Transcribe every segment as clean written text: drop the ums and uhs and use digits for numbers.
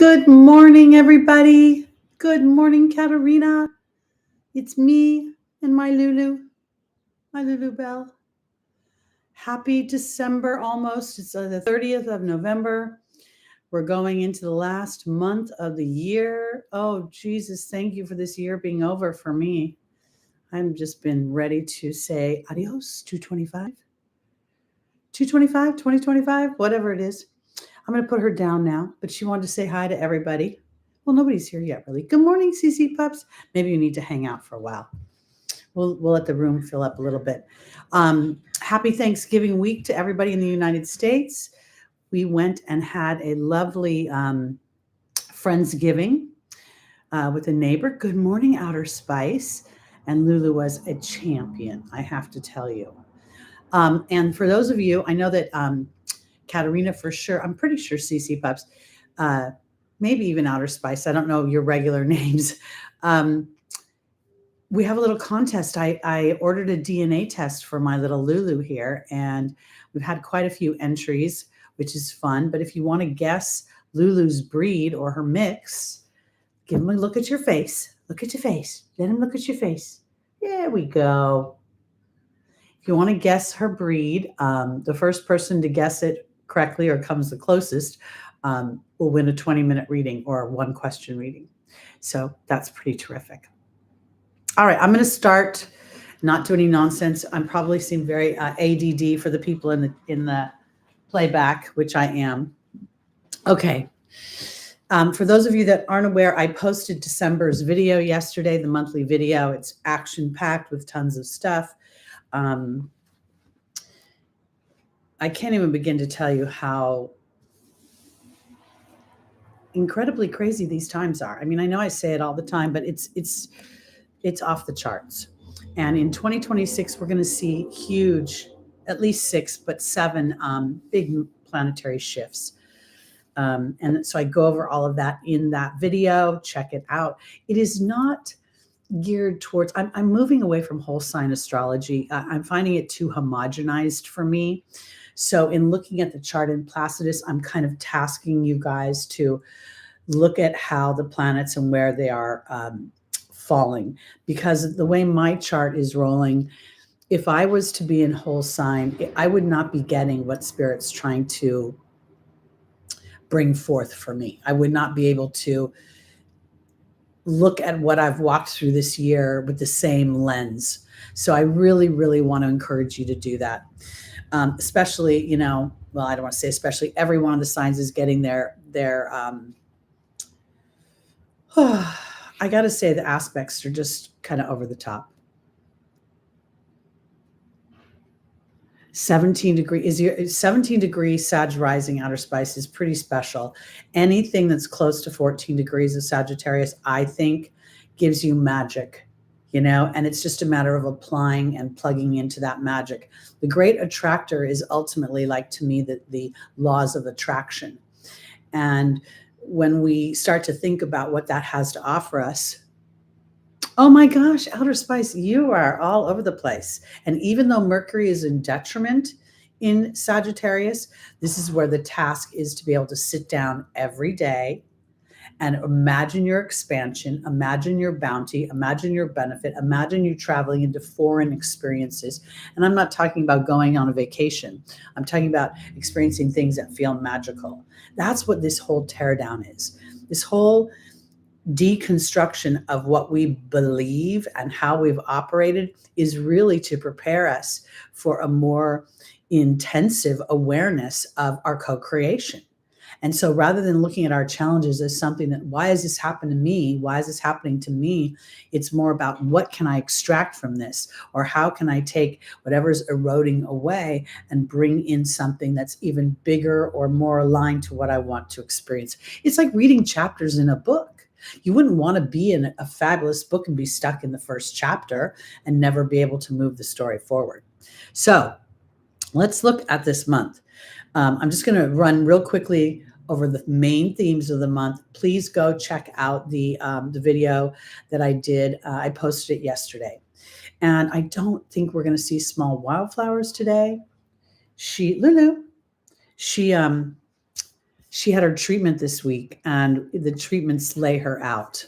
Good morning, everybody. Good morning, Katerina. It's me and my Lulu Bell. Happy December almost. It's the 30th of November. We're going into the last month of the year. Oh, Jesus, thank you for this year being over for me. I've just been ready to say adios, 225, 2025, whatever it is. I'm going to put her down now, but she wanted to say hi to everybody. Well, nobody's here yet, really. Good morning, CC Pups. Maybe you need to hang out for a while. We'll let the room fill up a little bit. Happy Thanksgiving week to everybody in the United States. We went and had a lovely Friendsgiving with a neighbor. Good morning, Outer Spice. And Lulu was a champion, I have to tell you. And for those of you, I know that Katerina for sure, I'm pretty sure CC Pups, maybe even Outer Spice. I don't know your regular names. We have a little contest. I ordered a DNA test for my little Lulu here, and we've had quite a few entries, which is fun. But if you want to guess Lulu's breed or her mix, give them a look at your face. Look at your face. Let him look at your face. There we go. If you want to guess her breed, the first person to guess it correctly or comes the closest will win a 20-minute reading or a one-question reading. So that's pretty terrific. All right, I'm going to start, not do any nonsense. I'm probably seem very ADD for the people in the playback, which I am. Okay. For those of you that aren't aware, I posted December's video yesterday, the monthly video. It's action-packed with tons of stuff. I can't even begin to tell you how incredibly crazy these times are. I mean, I know I say it all the time, but it's off the charts. And in 2026, we're going to see huge, at least 6, but 7 big planetary shifts. And so I go over all of that in that video. Check it out. It is not geared towards, I'm moving away from whole sign astrology. I'm finding it too homogenized for me. So in looking at the chart in Placidus, I'm kind of tasking you guys to look at how the planets and where they are falling, because the way my chart is rolling, if I was to be in whole sign, I would not be getting what Spirit's trying to bring forth for me. I would not be able to look at what I've walked through this year with the same lens. So I really, really want to encourage you to do that. Especially, I don't want to say especially, every one of the signs is getting their I got to say the aspects are just kind of over the top. 17 degree Sag rising outer spice is pretty special. Anything that's close to 14 degrees of Sagittarius, I think, gives you magic, and it's just a matter of applying and plugging into that magic. The great attractor is ultimately, like, to me, the laws of attraction. And when we start to think about what that has to offer us, oh my gosh, outer spice, you are all over the place. And even though Mercury is in detriment in Sagittarius, this is where the task is to be able to sit down every day and imagine your expansion, imagine your bounty, imagine your benefit, imagine you traveling into foreign experiences. And I'm not talking about going on a vacation. I'm talking about experiencing things that feel magical. That's what this whole teardown is. This whole deconstruction of what we believe and how we've operated is really to prepare us for a more intensive awareness of our co-creation. And so rather than looking at our challenges as something that, why has this happened to me? Why is this happening to me? It's more about, what can I extract from this? Or how can I take whatever's eroding away and bring in something that's even bigger or more aligned to what I want to experience? It's like reading chapters in a book. You wouldn't want to be in a fabulous book and be stuck in the first chapter and never be able to move the story forward. So let's look at this month. I'm just going to run real quickly over the main themes of the month. Please go check out the video that I did. I posted it yesterday. And I don't think we're going to see small wildflowers today. Lulu, she she had her treatment this week, and the treatments lay her out.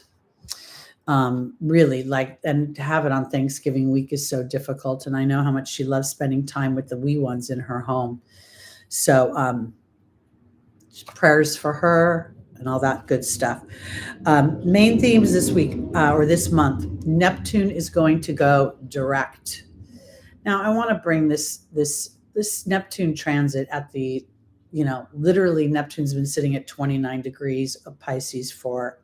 Really, like, and to have it on Thanksgiving week is so difficult. And I know how much she loves spending time with the wee ones in her home. So prayers for her and all that good stuff. Main themes this week or this month: Neptune is going to go direct. Now, I want to bring this Neptune transit at the, literally Neptune's been sitting at 29 degrees of Pisces for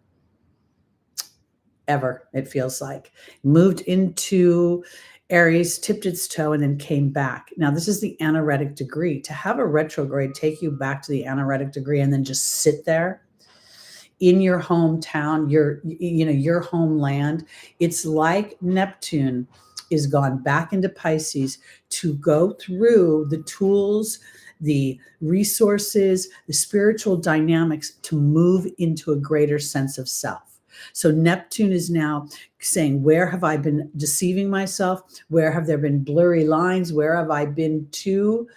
ever, it feels like. Moved into Aries, tipped its toe, and then came back. Now, this is the anaretic degree. To have a retrograde take you back to the anaretic degree and then just sit there in your hometown, your homeland, it's like Neptune is gone back into Pisces to go through the tools, the resources, the spiritual dynamics to move into a greater sense of self. So Neptune is now saying, where have I been deceiving myself? Where have there been blurry lines? Where have I been too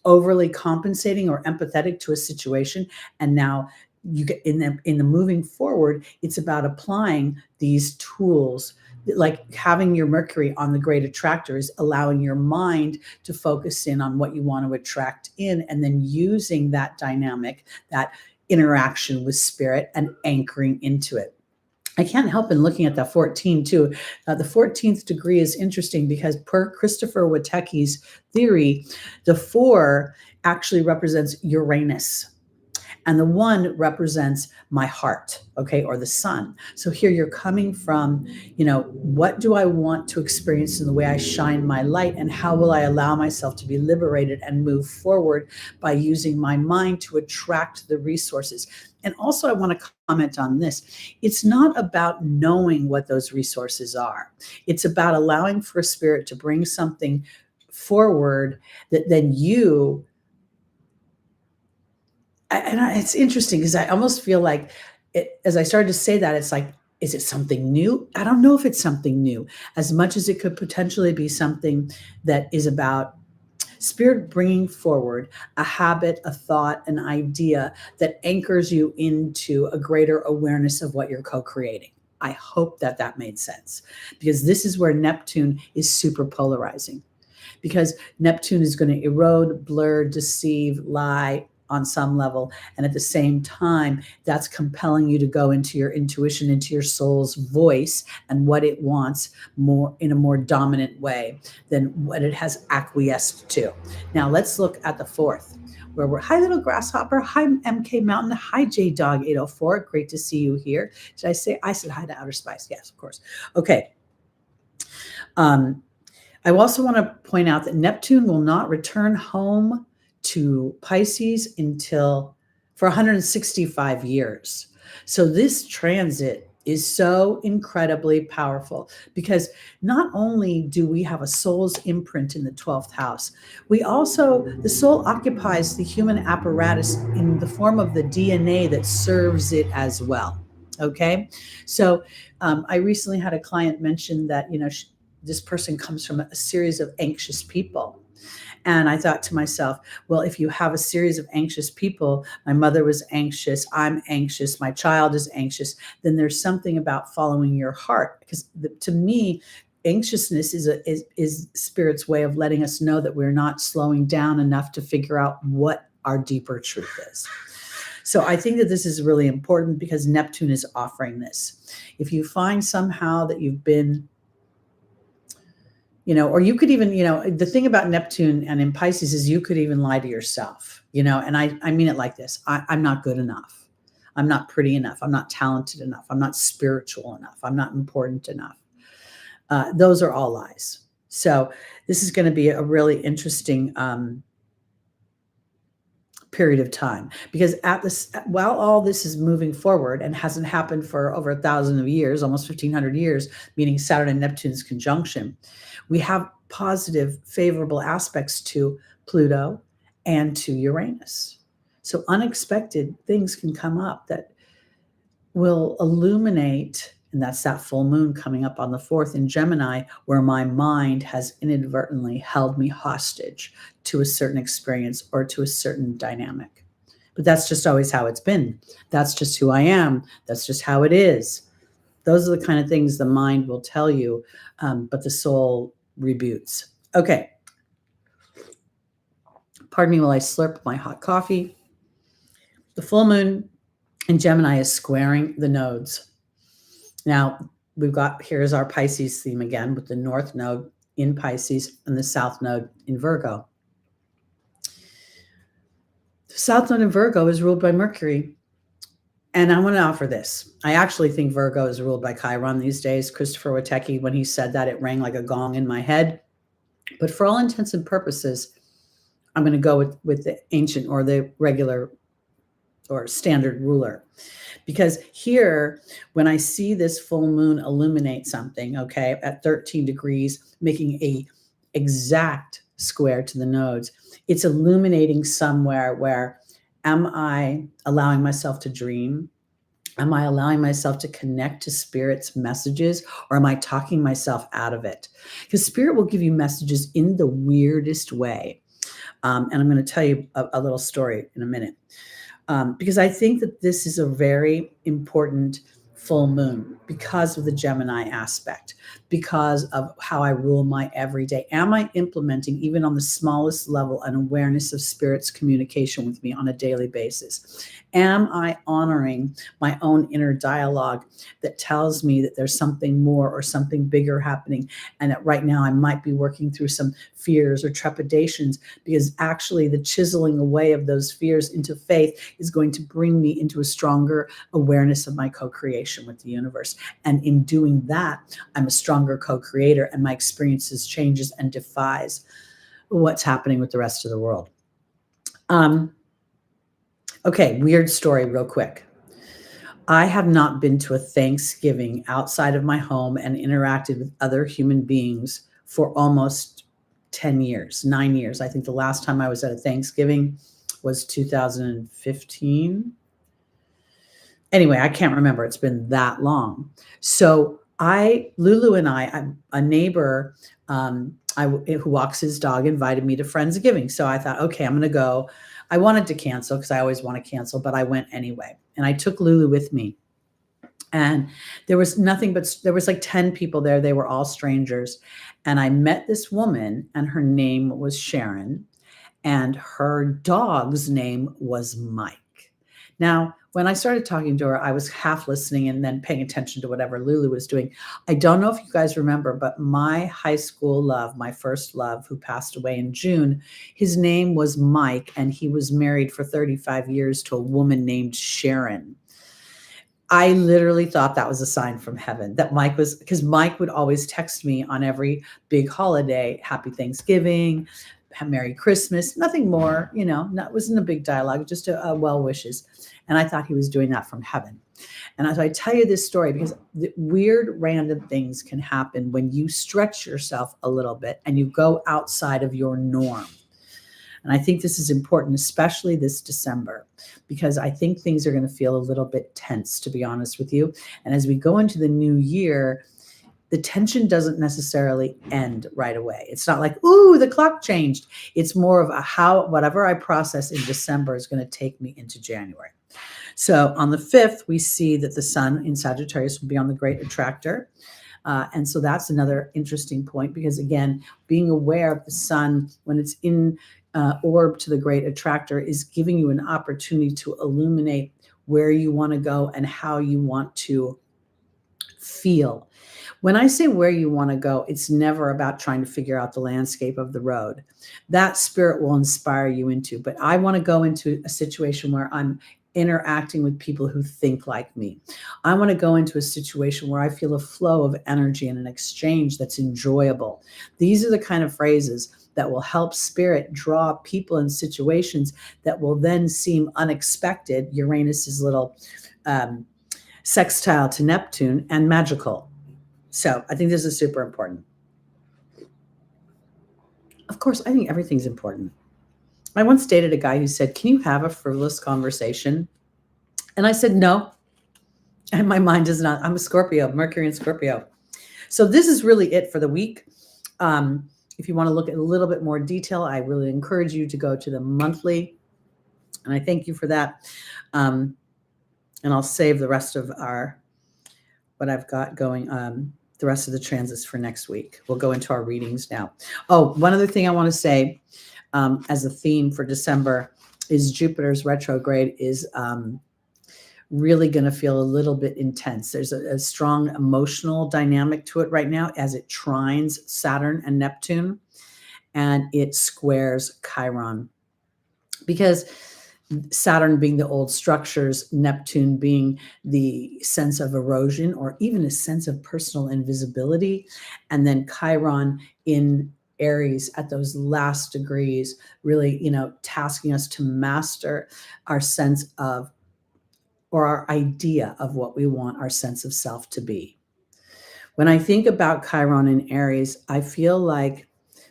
overly compensating or empathetic to a situation? And now you get in the moving forward, it's about applying these tools, like having your Mercury on the great attractor is allowing your mind to focus in on what you want to attract in, and then using that dynamic, that interaction with spirit, and anchoring into it. I can't help in looking at that 14 too. The 14th degree is interesting because per Christopher Witecki's theory, the 4 actually represents Uranus. And the 1 represents my heart, okay, or the sun. So here you're coming from, what do I want to experience in the way I shine my light, and how will I allow myself to be liberated and move forward by using my mind to attract the resources. And also, I want to comment on this. It's not about knowing what those resources are. It's about allowing for a spirit to bring something forward that then you. It's interesting because I almost feel like as I started to say that, it's like, is it something new? I don't know if it's something new, as much as it could potentially be something that is about spirit bringing forward a habit, a thought, an idea that anchors you into a greater awareness of what you're co-creating. I hope that made sense, because this is where Neptune is super polarizing, because Neptune is going to erode, blur, deceive, lie on some level. And at the same time, that's compelling you to go into your intuition, into your soul's voice and what it wants more in a more dominant way than what it has acquiesced to. Now let's look at the 4th, where we're, hi little grasshopper, hi MK Mountain, hi JDog 804, great to see you here. Did I say, I said hi to Outer Spice? Yes, of course. Okay. I also want to point out that Neptune will not return home to Pisces for 165 years. So this transit is so incredibly powerful, because not only do we have a soul's imprint in the 12th house, the soul occupies the human apparatus in the form of the DNA that serves it as well. Okay. So I recently had a client mention that, this person comes from a series of anxious people. And I thought to myself, well, if you have a series of anxious people, my mother was anxious, I'm anxious, my child is anxious, then there's something about following your heart. Because to me, anxiousness is Spirit's way of letting us know that we're not slowing down enough to figure out what our deeper truth is. So I think that this is really important, because Neptune is offering this. If you find somehow that you've been, or you could even, the thing about Neptune and in Pisces is you could even lie to yourself, and I mean it like this. I'm not good enough. I'm not pretty enough. I'm not talented enough. I'm not spiritual enough. I'm not important enough. Those are all lies. So this is going to be a really interesting period of time, because while all this is moving forward and hasn't happened for over 1,000 years, almost 1,500 years, meaning Saturn and Neptune's conjunction, we have positive, favorable aspects to Pluto and to Uranus. So unexpected things can come up that will illuminate, and that's that full moon coming up on the 4th in Gemini, where my mind has inadvertently held me hostage to a certain experience or to a certain dynamic. But that's just always how it's been. That's just who I am. That's just how it is. Those are the kind of things the mind will tell you, but the soul rebutes. Okay. Pardon me while I slurp my hot coffee. The full moon in Gemini is squaring the nodes. Now, here's our Pisces theme again with the North Node in Pisces and the South Node in Virgo. The South Node in Virgo is ruled by Mercury. And I want to offer this. I actually think Virgo is ruled by Chiron these days. Christopher Witecki, when he said that, it rang like a gong in my head. But for all intents and purposes, I'm going to go with the ancient or the regular or standard ruler. Because here, when I see this full moon illuminate something, okay, at 13 degrees, making a exact square to the nodes, it's illuminating somewhere where, am I allowing myself to dream? Am I allowing myself to connect to Spirit's messages, or am I talking myself out of it? Because Spirit will give you messages in the weirdest way. And I'm going to tell you a little story in a minute. Because I think that this is a very important full moon because of the Gemini aspect, because of how I rule my everyday. Am I implementing, even on the smallest level, an awareness of Spirit's communication with me on a daily basis? Am I honoring my own inner dialogue that tells me that there's something more or something bigger happening, and that right now I might be working through some fears or trepidations, because actually the chiseling away of those fears into faith is going to bring me into a stronger awareness of my co-creation with the universe. And in doing that, I'm a stronger co-creator, and my experiences changes and defies what's happening with the rest of the world. Okay, weird story real quick. I have not been to a Thanksgiving outside of my home and interacted with other human beings for almost 10 years, 9 years. I think the last time I was at a Thanksgiving was 2015. Anyway, I can't remember. It's been that long. So Lulu and I, a neighbor who walks his dog, invited me to Friendsgiving. So I thought, okay, I'm going to go. I wanted to cancel because I always want to cancel, but I went anyway. And I took Lulu with me. And there was nothing but, there was like 10 people there. They were all strangers. And I met this woman, and her name was Sharon, and her dog's name was Mike. Now, when I started talking to her, I was half listening and then paying attention to whatever Lulu was doing. I don't know if you guys remember, but my high school love, my first love, who passed away in June, his name was Mike, and he was married for 35 years to a woman named Sharon. I literally thought that was a sign from heaven that Mike was, because Mike would always text me on every big holiday, Happy Thanksgiving, Merry Christmas, nothing more, it wasn't a big dialogue, just a well wishes. And I thought he was doing that from heaven. And as I tell you this story, because weird, random things can happen when you stretch yourself a little bit and you go outside of your norm. And I think this is important, especially this December, because I think things are going to feel a little bit tense, to be honest with you. And as we go into the new year, the tension doesn't necessarily end right away. It's not like, ooh, the clock changed. It's more of whatever I process in December is going to take me into January. So on the 5th, we see that the sun in Sagittarius will be on the great attractor. And so that's another interesting point, because again, being aware of the sun when it's in orb to the great attractor is giving you an opportunity to illuminate where you want to go and how you want to feel. When I say where you want to go, it's never about trying to figure out the landscape of the road. That Spirit will inspire you into. But I want to go into a situation where I'm interacting with people who think like me. I want to go into a situation where I feel a flow of energy and an exchange that's enjoyable. These are the kind of phrases that will help Spirit draw people and situations that will then seem unexpected, Uranus's little sextile to Neptune, and magical. So I think this is super important. Of course, I think everything's important. I once dated a guy who said, "Can you have a frivolous conversation?" And I said, "No." And my mind is not. I'm a Scorpio, Mercury in Scorpio. So this is really it for the week. If you want to look at a little bit more detail, I really encourage you to go to the monthly And I thank you for that. And I'll save the rest of what I've got going, the rest of the transits for next week. We'll go into our readings now. Oh, one other thing I want to say as a theme for December is Jupiter's retrograde is really going to feel a little bit intense. There's a strong emotional dynamic to it right now as it trines Saturn and Neptune, and it squares Chiron. Because Saturn being the old structures, Neptune being the sense of erosion or even a sense of personal invisibility, and then Chiron in Aries at those last degrees, really, tasking us to master our sense of, or our idea of what we want our sense of self to be. When I think about Chiron in Aries, I feel like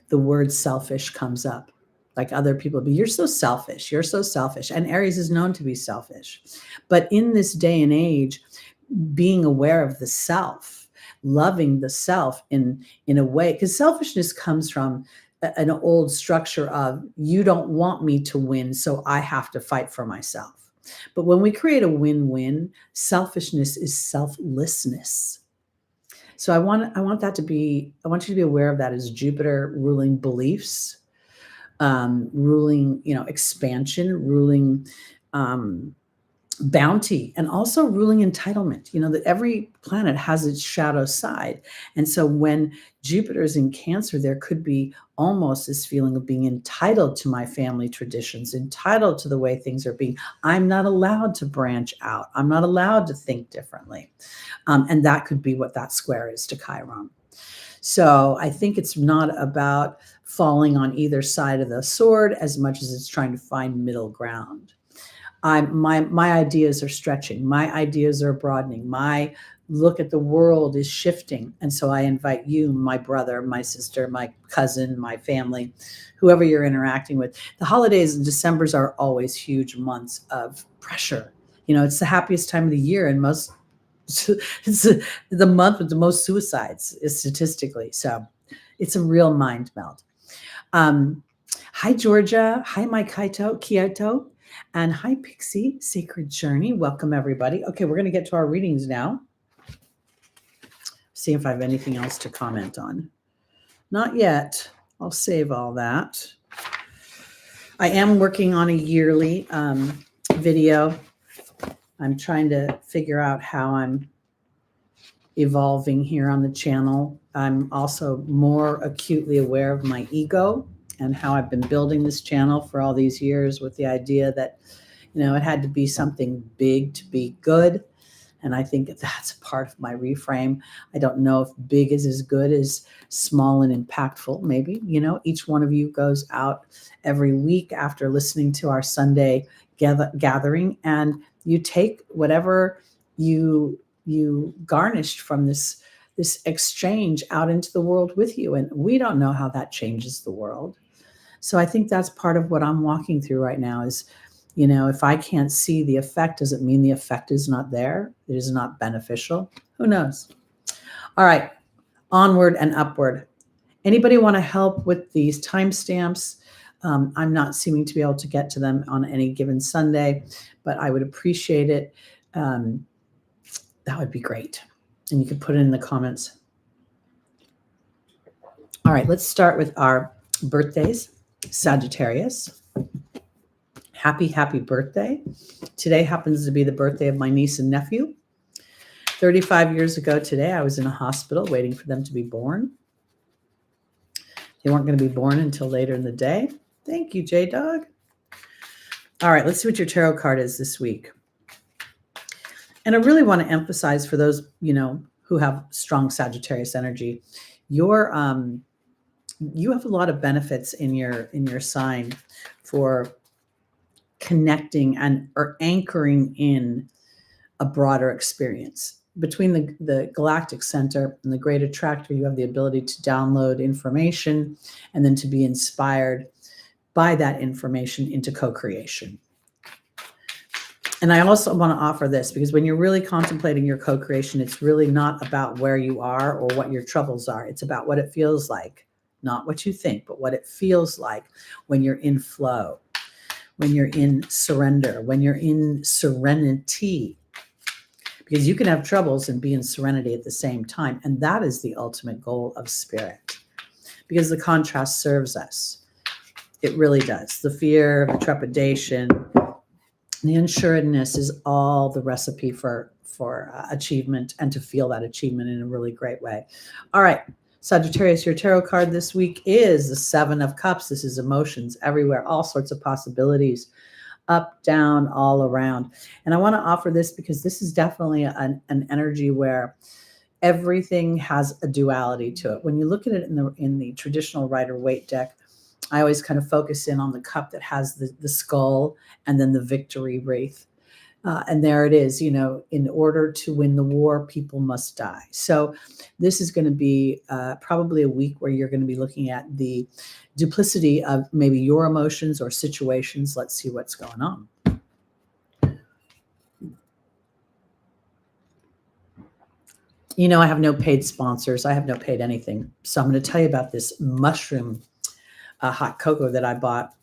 the word selfish comes up. Like other people, but you're so selfish. You're so selfish. And Aries is known to be selfish. But in this day and age, being aware of the self, loving the self in a way, because selfishness comes from an old structure of you don't want me to win, so I have to fight for myself. But when we create a win-win, selfishness is selflessness. So I want you to be aware of that as Jupiter ruling beliefs, ruling, expansion, ruling bounty, and also ruling entitlement. That every planet has its shadow side. And so when Jupiter's in Cancer, there could be almost this feeling of being entitled to my family traditions, entitled to the way things are being. I'm not allowed to branch out. I'm not allowed to think differently. And that could be what that square is to Chiron. So I think it's not about falling on either side of the sword as much as it's trying to find middle ground. My ideas are stretching. My ideas are broadening. My look at the world is shifting. And so I invite you, my brother, my sister, my cousin, my family, whoever you're interacting with. The holidays and Decembers are always huge months of pressure. It's the happiest time of the year, and it's the month with the most suicides statistically. So it's a real mind meld. Hi, Georgia. Hi, Mike Kyoto. And hi, Pixie, Sacred Journey. Welcome, everybody. Okay, we're going to get to our readings now. See if I have anything else to comment on. Not yet. I'll save all that. I am working on a yearly video. I'm trying to figure out how I'm evolving here on the channel. I'm also more acutely aware of my ego and how I've been building this channel for all these years with the idea that, it had to be something big to be good. And I think that's part of my reframe. I don't know if big is as good as small and impactful. Maybe, each one of you goes out every week after listening to our Sunday gathering, and you take whatever you garnished from this exchange out into the world with you. And we don't know how that changes the world. So I think that's part of what I'm walking through right now is, if I can't see the effect, does it mean the effect is not there? It is not beneficial? Who knows? All right, onward and upward. Anybody want to help with these timestamps? I'm not seeming to be able to get to them on any given Sunday, but I would appreciate it. That would be great. And you can put it in the comments. All right, let's start with our birthdays. Sagittarius. Happy birthday. Today happens to be the birthday of my niece and nephew. 35 years ago today, I was in a hospital waiting for them to be born. They weren't going to be born until later in the day. Thank you, J-Dog. All right, let's see what your tarot card is this week. And I really want to emphasize for those, who have strong Sagittarius energy, you have a lot of benefits in your sign for connecting or anchoring in a broader experience. Between the galactic center and the great attractor, you have the ability to download information and then to be inspired by that information into co-creation. And I also want to offer this because when you're really contemplating your co-creation, it's really not about where you are or what your troubles are. It's about what it feels like, not what you think, but what it feels like when you're in flow. when you're in surrender, when you're in serenity, because you can have troubles and be in serenity at the same time. And that is the ultimate goal of spirit, because the contrast serves us. It really does. The fear, the trepidation, the unsuredness is all the recipe for achievement, and to feel that achievement in a really great way. All right, Sagittarius, your tarot card this week is the Seven of Cups. This is emotions everywhere, all sorts of possibilities, up, down, all around. And I want to offer this because this is definitely an energy where everything has a duality to it. When you look at it in the traditional Rider-Waite deck, I always kind of focus in on the cup that has the skull and then the victory wreath. And there it is, in order to win the war, people must die. So this is going to be probably a week where you're going to be looking at the duplicity of maybe your emotions or situations. Let's see what's going on. I have no paid sponsors. I have no paid anything. So I'm going to tell you about this mushroom hot cocoa that I bought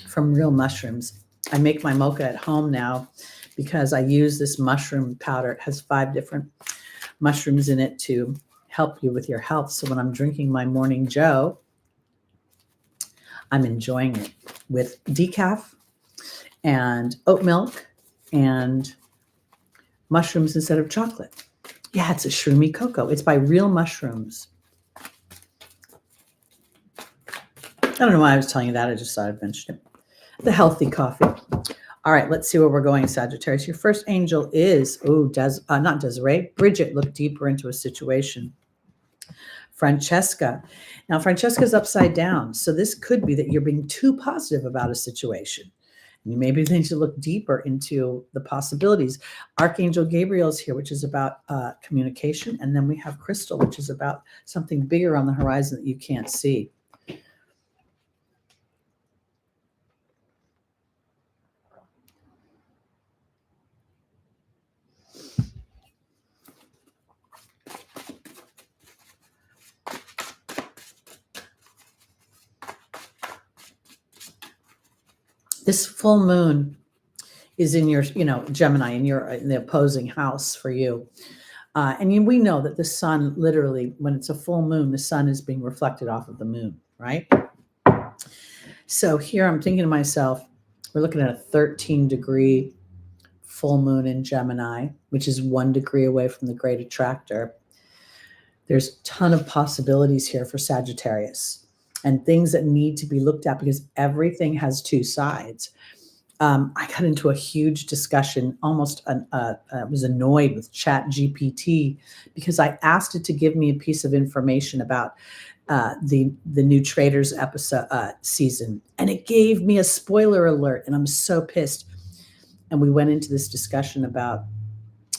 from Real Mushrooms. I make my mocha at home now because I use this mushroom powder. It has 5 different mushrooms in it to help you with your health. So when I'm drinking my morning joe, I'm enjoying it with decaf and oat milk and mushrooms instead of chocolate. Yeah, it's a shroomy cocoa. It's by Real Mushrooms. I don't know why I was telling you that. I just thought I'd mention it. The healthy coffee. All right, let's see where we're going, Sagittarius. Your first angel is, not Desiree, Bridget. Look deeper into a situation. Francesca. Now, Francesca's upside down. So this could be that you're being too positive about a situation. You maybe need to look deeper into the possibilities. Archangel Gabriel's here, which is about communication. And then we have Crystal, which is about something bigger on the horizon that you can't see. This full moon is in your, Gemini, in the opposing house for you. We know that the sun, literally, when it's a full moon, the sun is being reflected off of the moon, right? So here I'm thinking to myself, we're looking at a 13-degree full moon in Gemini, which is 1 degree away from the great attractor. There's a ton of possibilities here for Sagittarius and things that need to be looked at because everything has 2 sides. I got into a huge discussion, I was annoyed with ChatGPT because I asked it to give me a piece of information about the new Traders episode season, and it gave me a spoiler alert, and I'm so pissed. And we went into this discussion about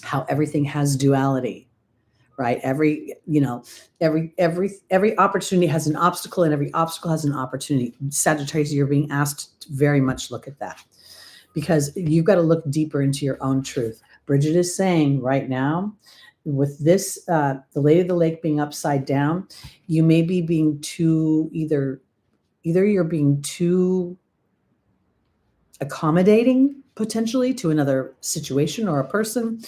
how everything has duality, right? Every opportunity has an obstacle, and every obstacle has an opportunity. Sagittarius, you're being asked to very much look at that, because you've got to look deeper into your own truth. Bridget is saying right now, with this, the Lady of the Lake being upside down, you may be being too, either you're being too accommodating potentially to another situation or a person,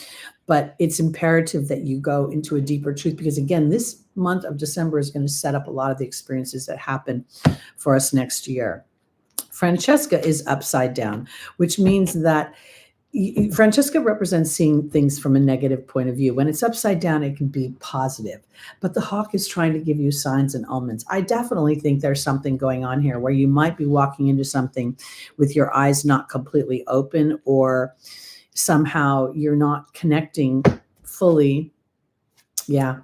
but it's imperative that you go into a deeper truth, because again, this month of December is going to set up a lot of the experiences that happen for us next year. Francesca is upside down, which means that Francesca represents seeing things from a negative point of view. When it's upside down, it can be positive, but the hawk is trying to give you signs and omens. I definitely think there's something going on here where you might be walking into something with your eyes not completely open, or somehow you're not connecting fully. Yeah.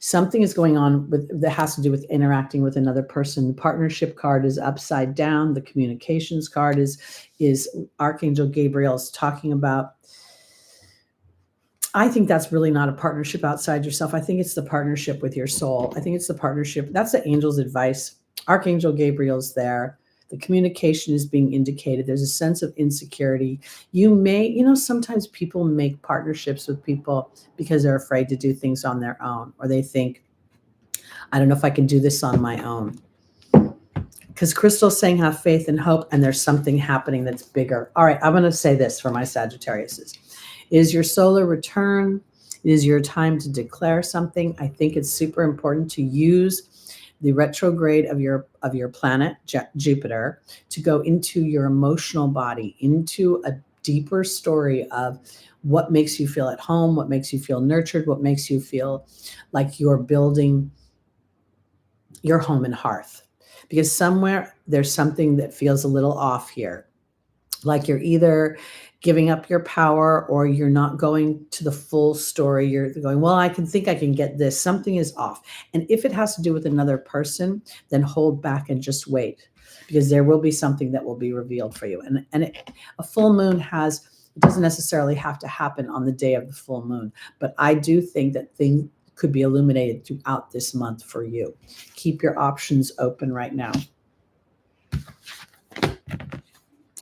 Something is going on that has to do with interacting with another person. The partnership card is upside down. The communications card is Archangel Gabriel's talking about. I think that's really not a partnership outside yourself. I think it's the partnership with your soul. I think it's the partnership. That's the angel's advice. Archangel Gabriel's there. The communication is being indicated. There's a sense of insecurity. You may, sometimes people make partnerships with people because they're afraid to do things on their own, or they think, I don't know if I can do this on my own. because Crystal's saying have faith and hope, and there's something happening that's bigger. All right, I'm going to say this for my Sagittariuses. It is your solar return. It is your time to declare something. I think it's super important to use the retrograde of your planet, Jupiter, to go into your emotional body, into a deeper story of what makes you feel at home, what makes you feel nurtured, what makes you feel like you're building your home and hearth. Because somewhere there's something that feels a little off here. Like you're either giving up your power or you're not going to the full story. You're going, well, I can think I can get this. Something is off. And if it has to do with another person, then hold back and just wait, because there will be something that will be revealed for you. A full moon it doesn't necessarily have to happen on the day of the full moon, but I do think that things could be illuminated throughout this month for you. Keep your options open right now.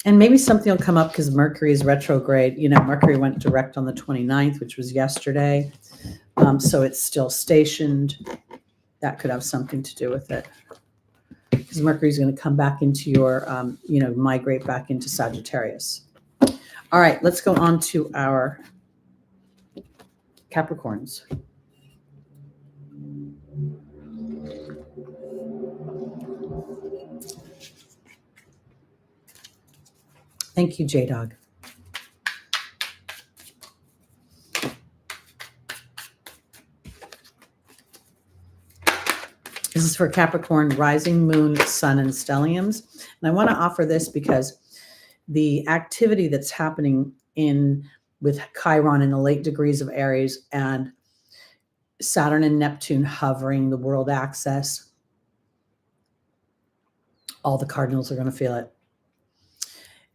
And maybe something will come up because Mercury is retrograde. Mercury went direct on the 29th, which was yesterday. So it's still stationed. That could have something to do with it. Because Mercury is going to come back into your, migrate back into Sagittarius. All right, let's go on to our Capricorns. Thank you, J-Dog. This is for Capricorn, rising moon, sun, and stelliums. And I want to offer this because the activity that's happening with Chiron in the late degrees of Aries and Saturn and Neptune hovering the world axis, all the cardinals are going to feel it.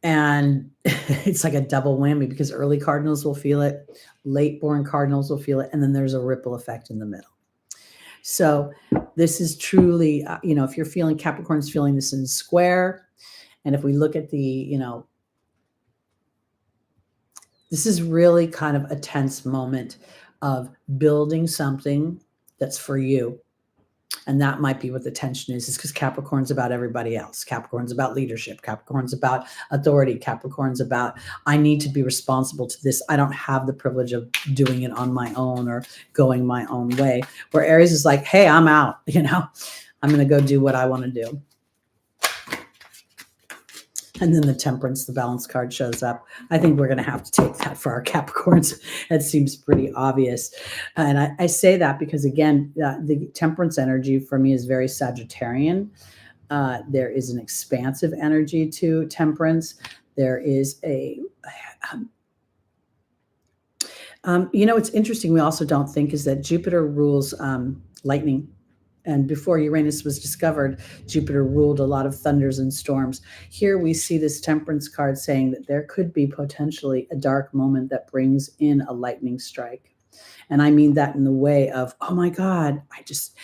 And it's like a double whammy, because early cardinals will feel it, late born cardinals will feel it, and then there's a ripple effect in the middle. So this is truly, if you're feeling, Capricorn's feeling this in square. And if we look at this is really kind of a tense moment of building something that's for you. And that might be what the tension is because Capricorn's about everybody else. Capricorn's about leadership. Capricorn's about authority. Capricorn's about, I need to be responsible to this. I don't have the privilege of doing it on my own or going my own way. Where Aries is like, hey, I'm out, I'm going to go do what I want to do. And then the Temperance, the balance card shows up. I think we're going to have to take that for our Capricorns. That seems pretty obvious. And I say that because, again, the Temperance energy for me is very Sagittarian. There is an expansive energy to Temperance. There is what's interesting, we also don't think, is that Jupiter rules lightning. And before Uranus was discovered, Jupiter ruled a lot of thunders and storms. Here we see this Temperance card saying that there could be potentially a dark moment that brings in a lightning strike. And I mean that in the way of, oh my God, I just,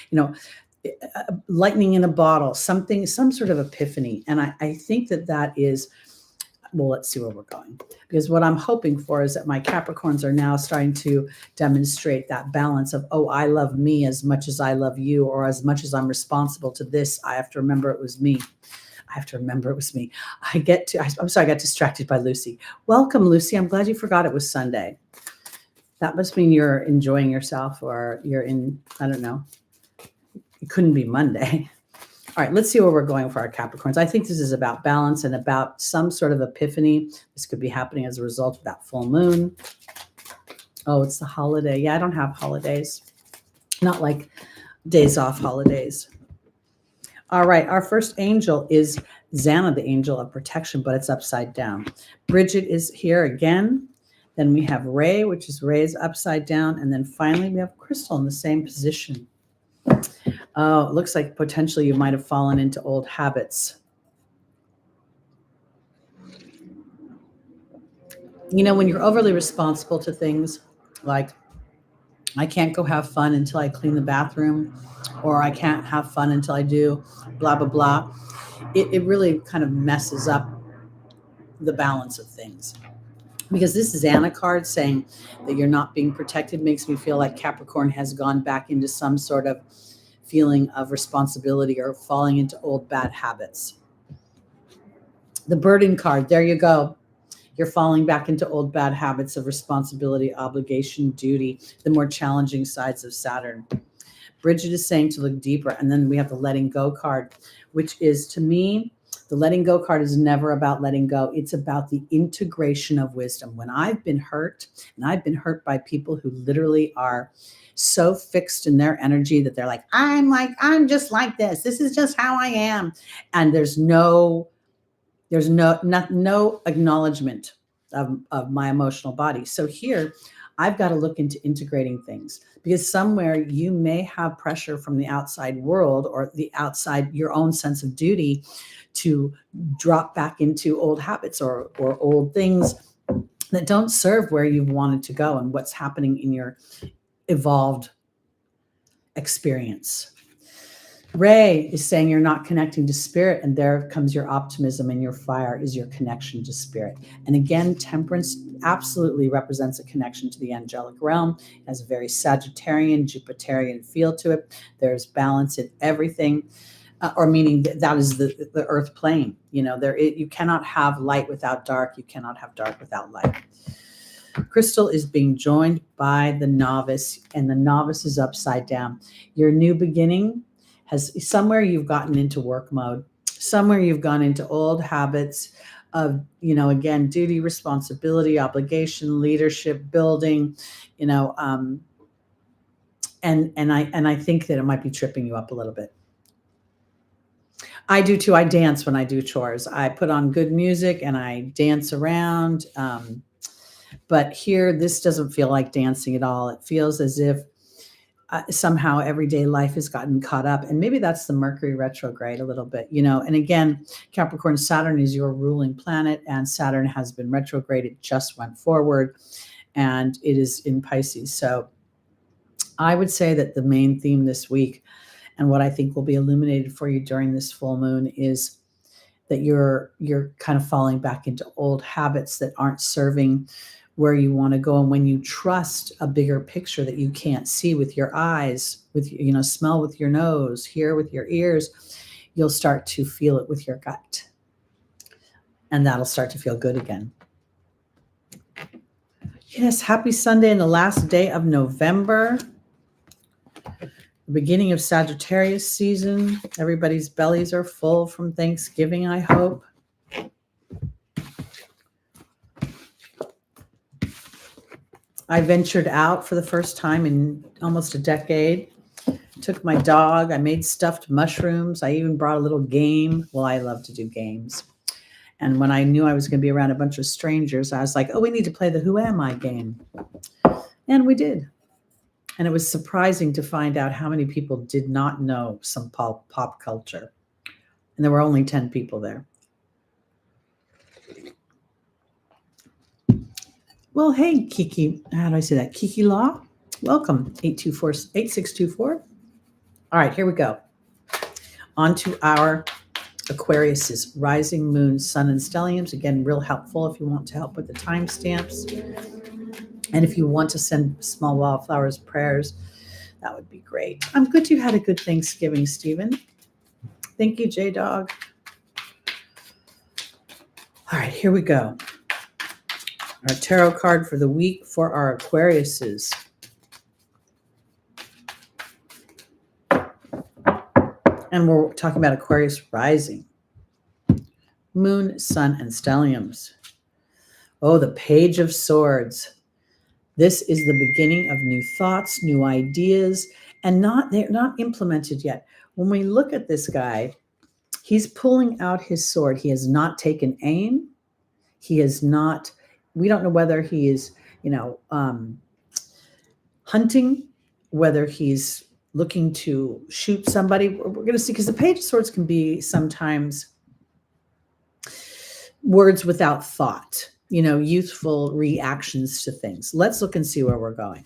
lightning in a bottle, some sort of epiphany. And I think that is, well, let's see where we're going. Because what I'm hoping for is that my Capricorns are now starting to demonstrate that balance of, oh, I love me as much as I love you, or as much as I'm responsible to this, I have to remember it was me. I'm sorry, I got distracted by Lucy. Welcome, Lucy. I'm glad you forgot it was Sunday. That must mean you're enjoying yourself, or you're I don't know. It couldn't be Monday. All right, let's see where we're going for our Capricorns. I think this is about balance and about some sort of epiphany. This could be happening as a result of that full moon. Oh, it's the holiday. Yeah, I don't have holidays. Not like days off holidays. All right, our first angel is Xana, the angel of protection, but it's upside down. Bridget is here again. Then we have Ray, which is Ray's upside down. And then finally we have Crystal in the same position. Oh, it looks like potentially you might have fallen into old habits. When you're overly responsible to things, like I can't go have fun until I clean the bathroom, or I can't have fun until I do blah, blah, blah. It really kind of messes up the balance of things. Because this Xana card saying that you're not being protected makes me feel like Capricorn has gone back into some sort of feeling of responsibility or falling into old bad habits. The burden card, there you go. You're falling back into old bad habits of responsibility, obligation, duty, the more challenging sides of Saturn. Bridget is saying to look deeper. And then we have the letting go card, which is, to me, the letting go card is never about letting go. It's about the integration of wisdom. When I've been hurt, and I've been hurt by people who literally are so fixed in their energy that they're like, I'm just like this. This is just how I am. And there's no acknowledgement of my emotional body. So here, I've got to look into integrating things, because somewhere you may have pressure from the outside world or the outside, your own sense of duty, to drop back into old habits or old things that don't serve where you wanted to go and what's happening in your evolved experience. Ray is saying you're not connecting to spirit, and there comes your optimism, and your fire is your connection to spirit. And again, temperance absolutely represents a connection to the angelic realm. It has a very Sagittarian, Jupiterian feel to it. There's balance in everything, or meaning that is the earth plane. You cannot have light without dark. You cannot have dark without light. Crystal is being joined by the novice, and the novice is upside down. Your new beginning has, somewhere you've gotten into work mode, somewhere you've gone into old habits of, again, duty, responsibility, obligation, leadership, building, and I think that it might be tripping you up a little bit. I do too. I dance when I do chores. I put on good music and I dance around. But here, this doesn't feel like dancing at all. It feels as if somehow everyday life has gotten caught up. And maybe that's the Mercury retrograde a little bit, And again, Capricorn, Saturn is your ruling planet, and Saturn has been retrograde. It just went forward, and it is in Pisces. So I would say that the main theme this week, and what I think will be illuminated for you during this full moon, is that you're kind of falling back into old habits that aren't serving where you want to go. And when you trust a bigger picture that you can't see with your eyes, with, smell with your nose, hear with your ears, you'll start to feel it with your gut. And that'll start to feel good again. Yes, happy Sunday and the last day of November. The beginning of Sagittarius season. Everybody's bellies are full from Thanksgiving, I hope. I ventured out for the first time in almost a decade. Took my dog. I made stuffed mushrooms. I even brought a little game. Well, I love to do games. And when I knew I was going to be around a bunch of strangers, I was like, oh, we need to play the Who Am I game. And we did. And it was surprising to find out how many people did not know some pop culture. And there were only 10 people there. Well, hey, Kiki. How do I say that? Kiki Law. Welcome, 8624. All right, here we go. On to our Aquariuses, rising moon, sun, and stelliums. Again, real helpful if you want to help with the timestamps. And if you want to send small wildflowers prayers, that would be great. I'm good you had a good Thanksgiving, Stephen. Thank you, J-Dog. All right, here we go. Our tarot card for the week for our Aquariuses. And we're talking about Aquarius rising. Moon, sun, and stelliums. Oh, the Page of Swords. This is the beginning of new thoughts, new ideas, and they're not implemented yet. When we look at this guy, he's pulling out his sword. He has not taken aim. He is not, we don't know whether he is, hunting, whether he's looking to shoot somebody. We're going to see, because the Page of Swords can be sometimes words without thought, youthful reactions to things. Let's look and see where we're going.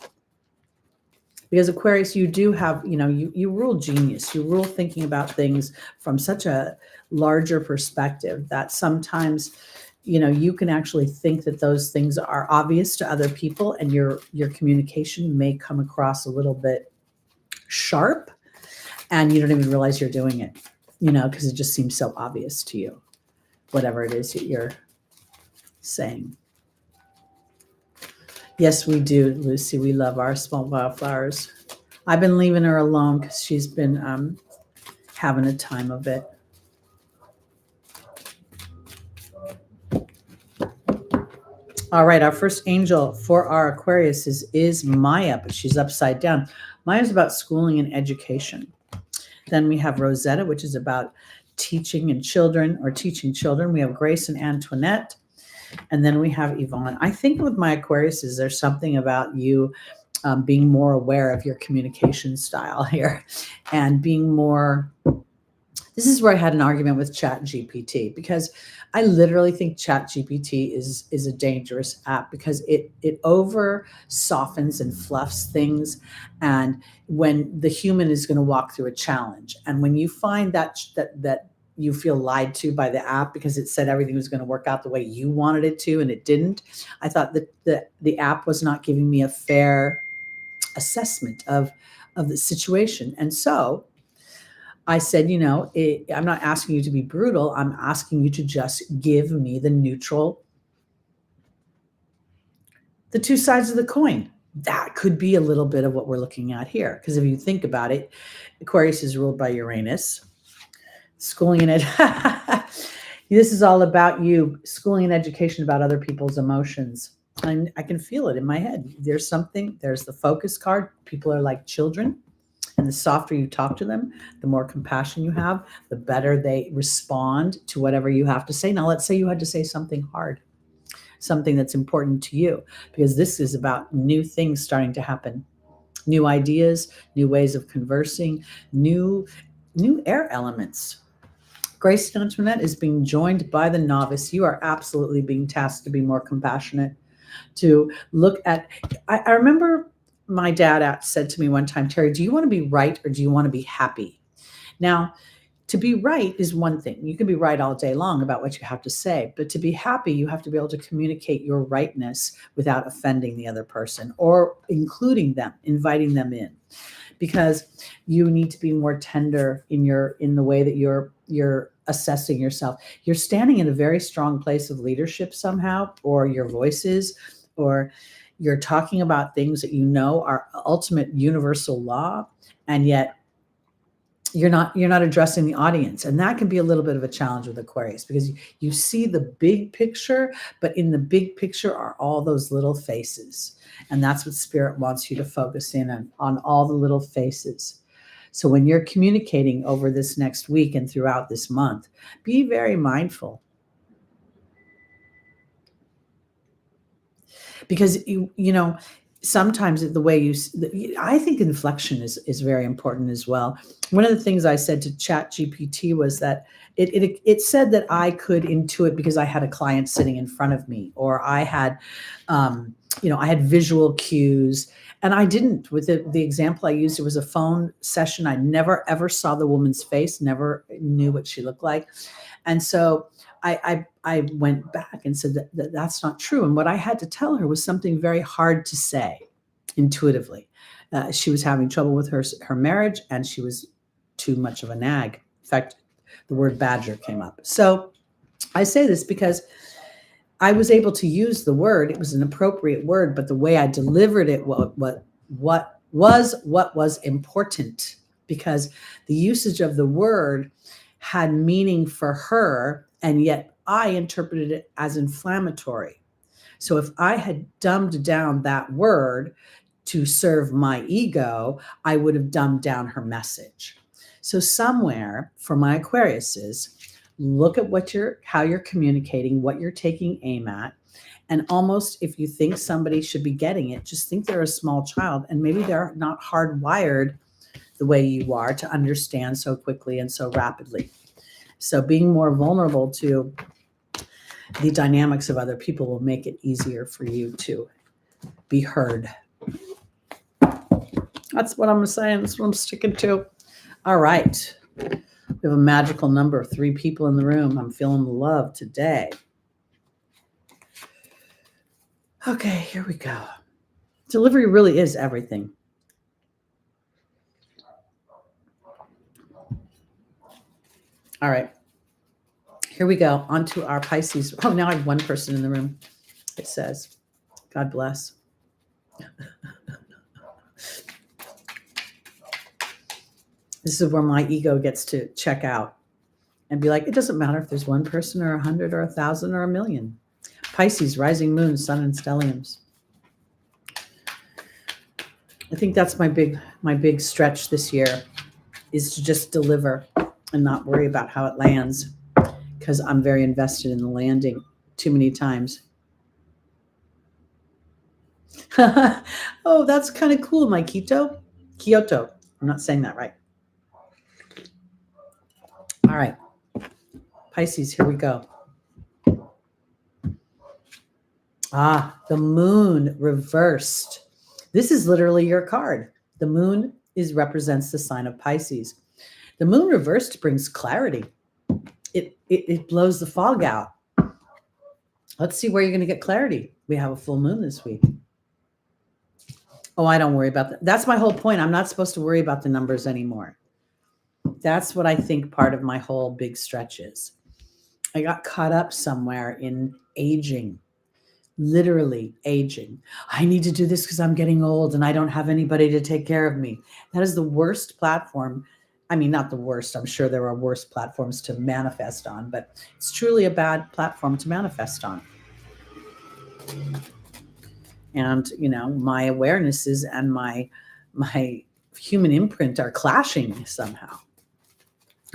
Because Aquarius, you do have, you rule genius. You rule thinking about things from such a larger perspective that sometimes, you can actually think that those things are obvious to other people, and your communication may come across a little bit sharp. and you don't even realize you're doing it, because it just seems so obvious to you, whatever it is that you're saying. Yes, we do, Lucy. We love our small wildflowers. I've been leaving her alone because she's been having a time of it. All right, our first angel for our Aquarius is Maya, but she's upside down. Maya's about schooling and education. Then we have Rosetta, which is about teaching children. We have Grace and Antoinette. And then we have Yvonne. I think with my Aquariuses, there's something about you being more aware of your communication style here and being more. This is where I had an argument with ChatGPT, because I literally think ChatGPT is a dangerous app because it over softens and fluffs things. And when the human is going to walk through a challenge, and when you find that you feel lied to by the app because it said everything was going to work out the way you wanted it to and it didn't, I thought that the app was not giving me a fair assessment of the situation. And so I said, I'm not asking you to be brutal. I'm asking you to just give me the neutral, the two sides of the coin. That could be a little bit of what we're looking at here. Because if you think about it, Aquarius is ruled by Uranus. Schooling and this is all about you, schooling and education about other people's emotions. I can feel it in my head. There's the focus card. People are like children. And the softer you talk to them, the more compassion you have, the better they respond to whatever you have to say. Now, let's say you had to say something hard, something that's important to you, because this is about new things starting to happen, new ideas, new ways of conversing, new air elements. Grace and Antoinette is being joined by the novice. You are absolutely being tasked to be more compassionate, to look at. I remember my dad said to me one time, Teri, do you want to be right or do you want to be happy? Now, to be right is one thing. You can be right all day long about what you have to say, but to be happy, you have to be able to communicate your rightness without offending the other person or including them, inviting them in, because you need to be more tender in the way that you're assessing yourself. You're standing in a very strong place of leadership somehow, or your voices, or you're talking about things that are ultimate universal law, and yet you're not addressing the audience. And that can be a little bit of a challenge with Aquarius, because you see the big picture, but in the big picture are all those little faces. And that's what Spirit wants you to focus in on all the little faces. So when you're communicating over this next week and throughout this month, be very mindful. Because sometimes the way I think inflection is very important as well. One of the things I said to ChatGPT was that it said that I could intuit because I had a client sitting in front of me, or I had, I had visual cues, and I didn't. With the example I used, it was a phone session. I never ever saw the woman's face, never knew what she looked like, and so I went back and said that that's not true. And what I had to tell her was something very hard to say intuitively. She was having trouble with her marriage, and she was too much of a nag. In fact, the word badger came up. So I say this because I was able to use the word. It was an appropriate word, but the way I delivered it, what was important, because the usage of the word had meaning for her, and yet I interpreted it as inflammatory. So if I had dumbed down that word to serve my ego, I would have dumbed down her message. So somewhere for my Aquariuses, look at how you're communicating, what you're taking aim at. And almost, if you think somebody should be getting it, just think they're a small child, and maybe they're not hardwired the way you are to understand so quickly and so rapidly. So being more vulnerable to the dynamics of other people will make it easier for you to be heard. That's what I'm saying. That's what I'm sticking to. All right. We have a magical number, 3 people in the room. I'm feeling love today. Okay, here we go. Delivery really is everything. All right. Here we go. On to our Pisces. Oh, now I have one person in the room. It says, God bless. This is where my ego gets to check out and be like, it doesn't matter if there's one person or 100 or 1,000 or 1,000,000. Pisces, rising moon, sun, and stelliums. I think that's my big stretch this year, is to just deliver and not worry about how it lands, because I'm very invested in the landing too many times. Oh, that's kind of cool, my Kyoto. I'm not saying that right. All right. Pisces, here we go. The moon reversed. This is literally your card. The moon represents the sign of Pisces. The moon reversed brings clarity. It blows the fog out. Let's see where you're going to get clarity. We have a full moon this week. Oh, I don't worry about that. That's my whole point. I'm not supposed to worry about the numbers anymore. That's what I think part of my whole big stretch is. I got caught up somewhere in aging, literally aging. I need to do this because I'm getting old and I don't have anybody to take care of me. That is the worst platform. I mean, not the worst. I'm sure there are worse platforms to manifest on, but it's truly a bad platform to manifest on. And, my awarenesses and my human imprint are clashing somehow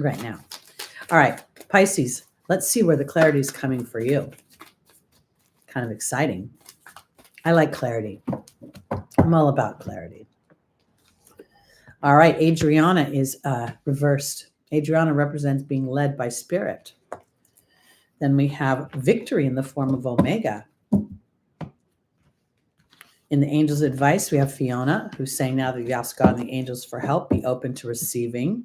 right now. All right, Pisces, let's see where the clarity is coming for you. Kind of exciting. I like clarity. I'm all about clarity. All right, Adriana is reversed. Adriana represents being led by spirit. Then we have victory in the form of Omega. In the angel's advice, we have Fiona, who's saying, now that you ask God and the angels for help, be open to receiving.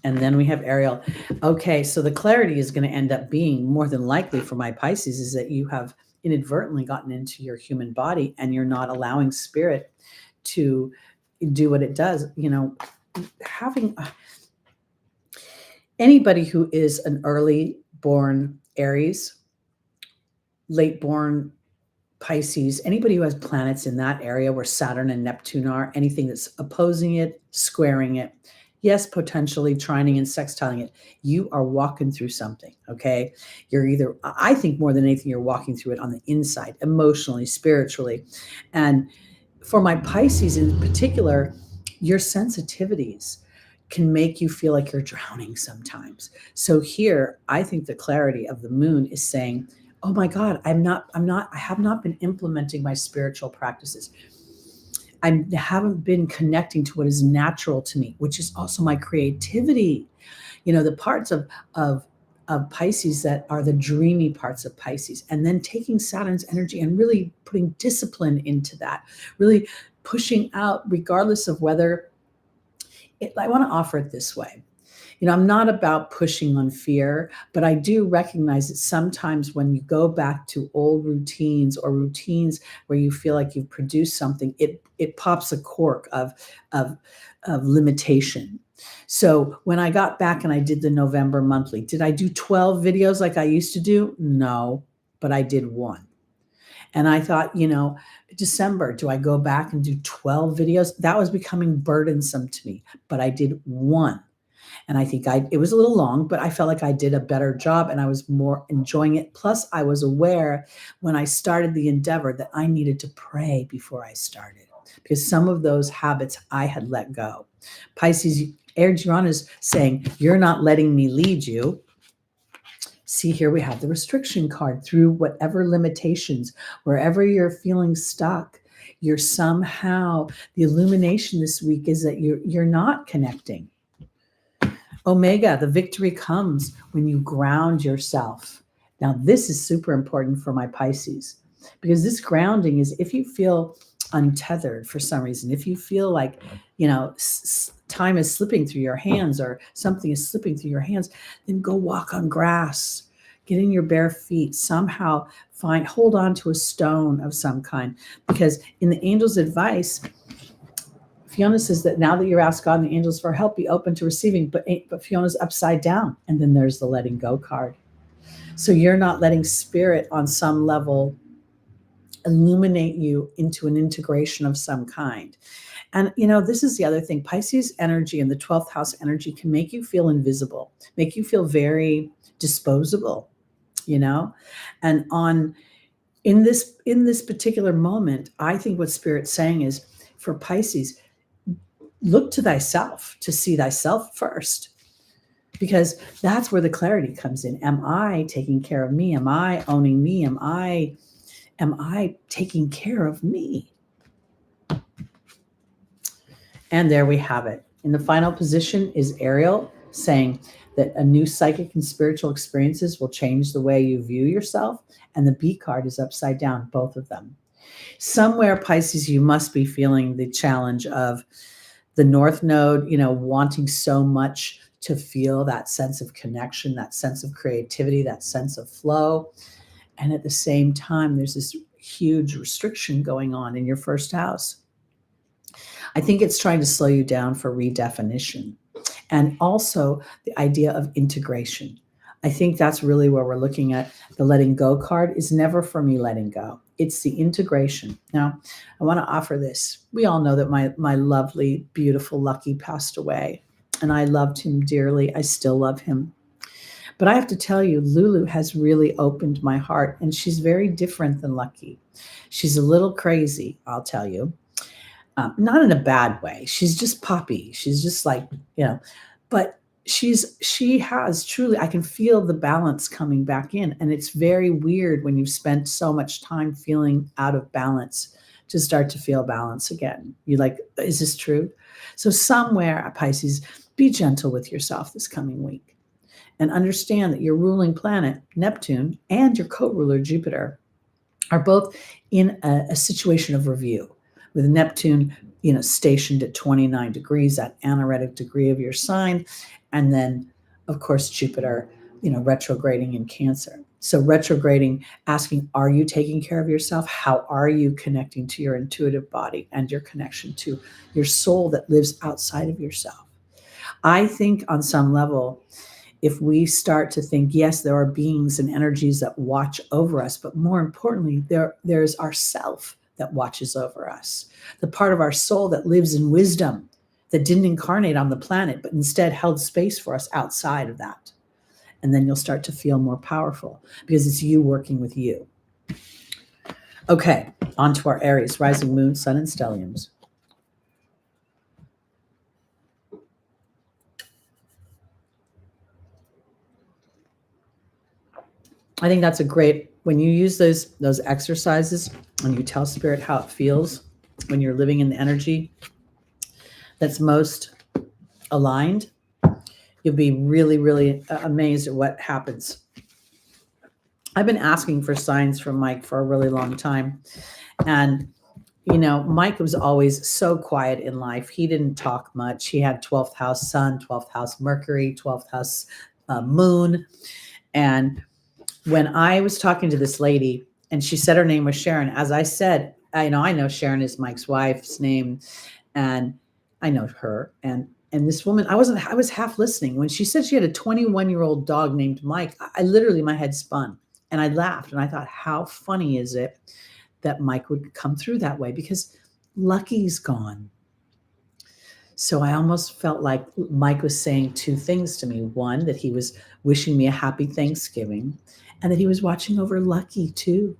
And then we have Ariel. Okay, so the clarity is going to end up being, more than likely for my Pisces, is that you have inadvertently gotten into your human body and you're not allowing spirit to do what it does. Having anybody who is an early born Aries, late born Pisces, anybody who has planets in that area where Saturn and Neptune are, anything that's opposing it, squaring it, yes, potentially trining and sextiling it, you are walking through something, okay? You're either, I think more than anything, you're walking through it on the inside, emotionally, spiritually. And for my Pisces in particular, your sensitivities can make you feel like you're drowning sometimes. So here, I think the clarity of the moon is saying, oh my God, I have not been implementing my spiritual practices. I haven't been connecting to what is natural to me, which is also my creativity. The parts of Pisces that are the dreamy parts of Pisces, and then taking Saturn's energy and really putting discipline into that, really pushing out, regardless of whether I want to offer it this way. I'm not about pushing on fear, but I do recognize that sometimes when you go back to old routines or routines where you feel like you've produced something, it pops a cork of limitation. So when I got back and I did the November monthly, did I do 12 videos like I used to do? No, but I did one. And I thought, December, do I go back and do 12 videos? That was becoming burdensome to me, but I did one. And I think it was a little long, but I felt like I did a better job and I was more enjoying it. Plus, I was aware when I started the endeavor that I needed to pray before I started, because some of those habits I had let go. Pisces, Adriana is saying, you're not letting me lead you. See, here we have the restriction card. Through whatever limitations, wherever you're feeling stuck, you're somehow, the illumination this week is that you're not connecting. Omega, the victory comes when you ground yourself. Now, this is super important for my Pisces, because this grounding is if you feel untethered for some reason, if you feel like, time is slipping through your hands or something is slipping through your hands, then go walk on grass, get in your bare feet, somehow hold on to a stone of some kind. Because in the angel's advice, Fiona says that now that you're asked God and the angels for help, be open to receiving, but Fiona's upside down. And then there's the letting go card. So you're not letting spirit on some level illuminate you into an integration of some kind. And, this is the other thing. Pisces energy and the 12th house energy can make you feel invisible, make you feel very disposable, and in this particular moment, I think what Spirit's saying is for Pisces, look to thyself, to see thyself first, because that's where the clarity comes in. Am I taking care of me? Am I owning me? Am I taking care of me? And there we have it. In the final position is Ariel, saying that a new psychic and spiritual experiences will change the way you view yourself. And the B card is upside down, both of them. Somewhere, Pisces, you must be feeling the challenge of the North Node, wanting so much to feel that sense of connection, that sense of creativity, that sense of flow. And at the same time, there's this huge restriction going on in your first house. I think it's trying to slow you down for redefinition. And also the idea of integration. I think that's really where we're looking at. The letting go card is never for me letting go. It's the integration. Now, I want to offer this. We all know that my lovely, beautiful Lucky passed away, and I loved him dearly. I still love him. But I have to tell you, Lulu has really opened my heart, and she's very different than Lucky. She's a little crazy, I'll tell you. Not in a bad way. She's just poppy. She's just like, but she has truly, I can feel the balance coming back in. And it's very weird when you've spent so much time feeling out of balance to start to feel balance again. You're like, is this true? So somewhere, Pisces, be gentle with yourself this coming week and understand that your ruling planet, Neptune, and your co-ruler, Jupiter, are both in a situation of review. With Neptune, stationed at 29 degrees, that anaretic degree of your sign. And then, of course, Jupiter, retrograding in Cancer. So retrograding, asking, are you taking care of yourself? How are you connecting to your intuitive body and your connection to your soul that lives outside of yourself? I think on some level, if we start to think, yes, there are beings and energies that watch over us, but more importantly, there's ourself that watches over us, the part of our soul that lives in wisdom, that didn't incarnate on the planet, but instead held space for us outside of that. And then you'll start to feel more powerful because it's you working with you. Okay, on to our Aries, rising moon, sun, and stelliums. I think that's a great, when you use those exercises and you tell Spirit how it feels when you're living in the energy that's most aligned, you'll be really, really amazed at what happens. I've been asking for signs from Mike for a really long time. And, Mike was always so quiet in life. He didn't talk much. He had 12th house sun, 12th house Mercury, 12th house moon. And when I was talking to this lady and she said her name was Sharon, as I said, I know Sharon is Mike's wife's name and I know her. And this woman, I was half listening. When she said she had a 21-year-old dog named Mike, I literally, my head spun and I laughed and I thought, how funny is it that Mike would come through that way? Because Lucky's gone. So I almost felt like Mike was saying two things to me. One, that he was wishing me a happy Thanksgiving and that he was watching over Lucky too.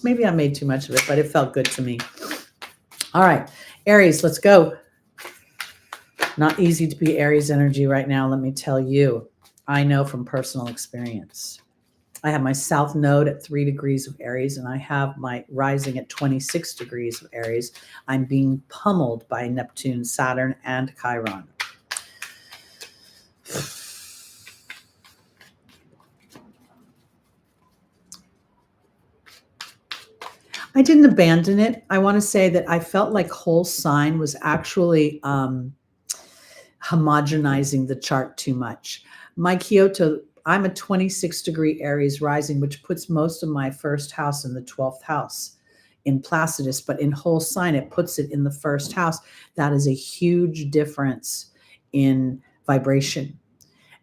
Maybe I made too much of it, but it felt good to me. All right, Aries, let's go. Not easy to be Aries energy right now, let me tell you. I know from personal experience. I have my south node at 3 degrees of Aries, and I have my rising at 26 degrees of Aries. I'm being pummeled by Neptune, Saturn, and Chiron. I didn't abandon it. I want to say that I felt like whole sign was actually homogenizing the chart too much. My Kyoto, I'm a 26 degree Aries rising, which puts most of my first house in the 12th house. in Placidus, but in whole sign, it puts it in the first house. That is a huge difference in vibration.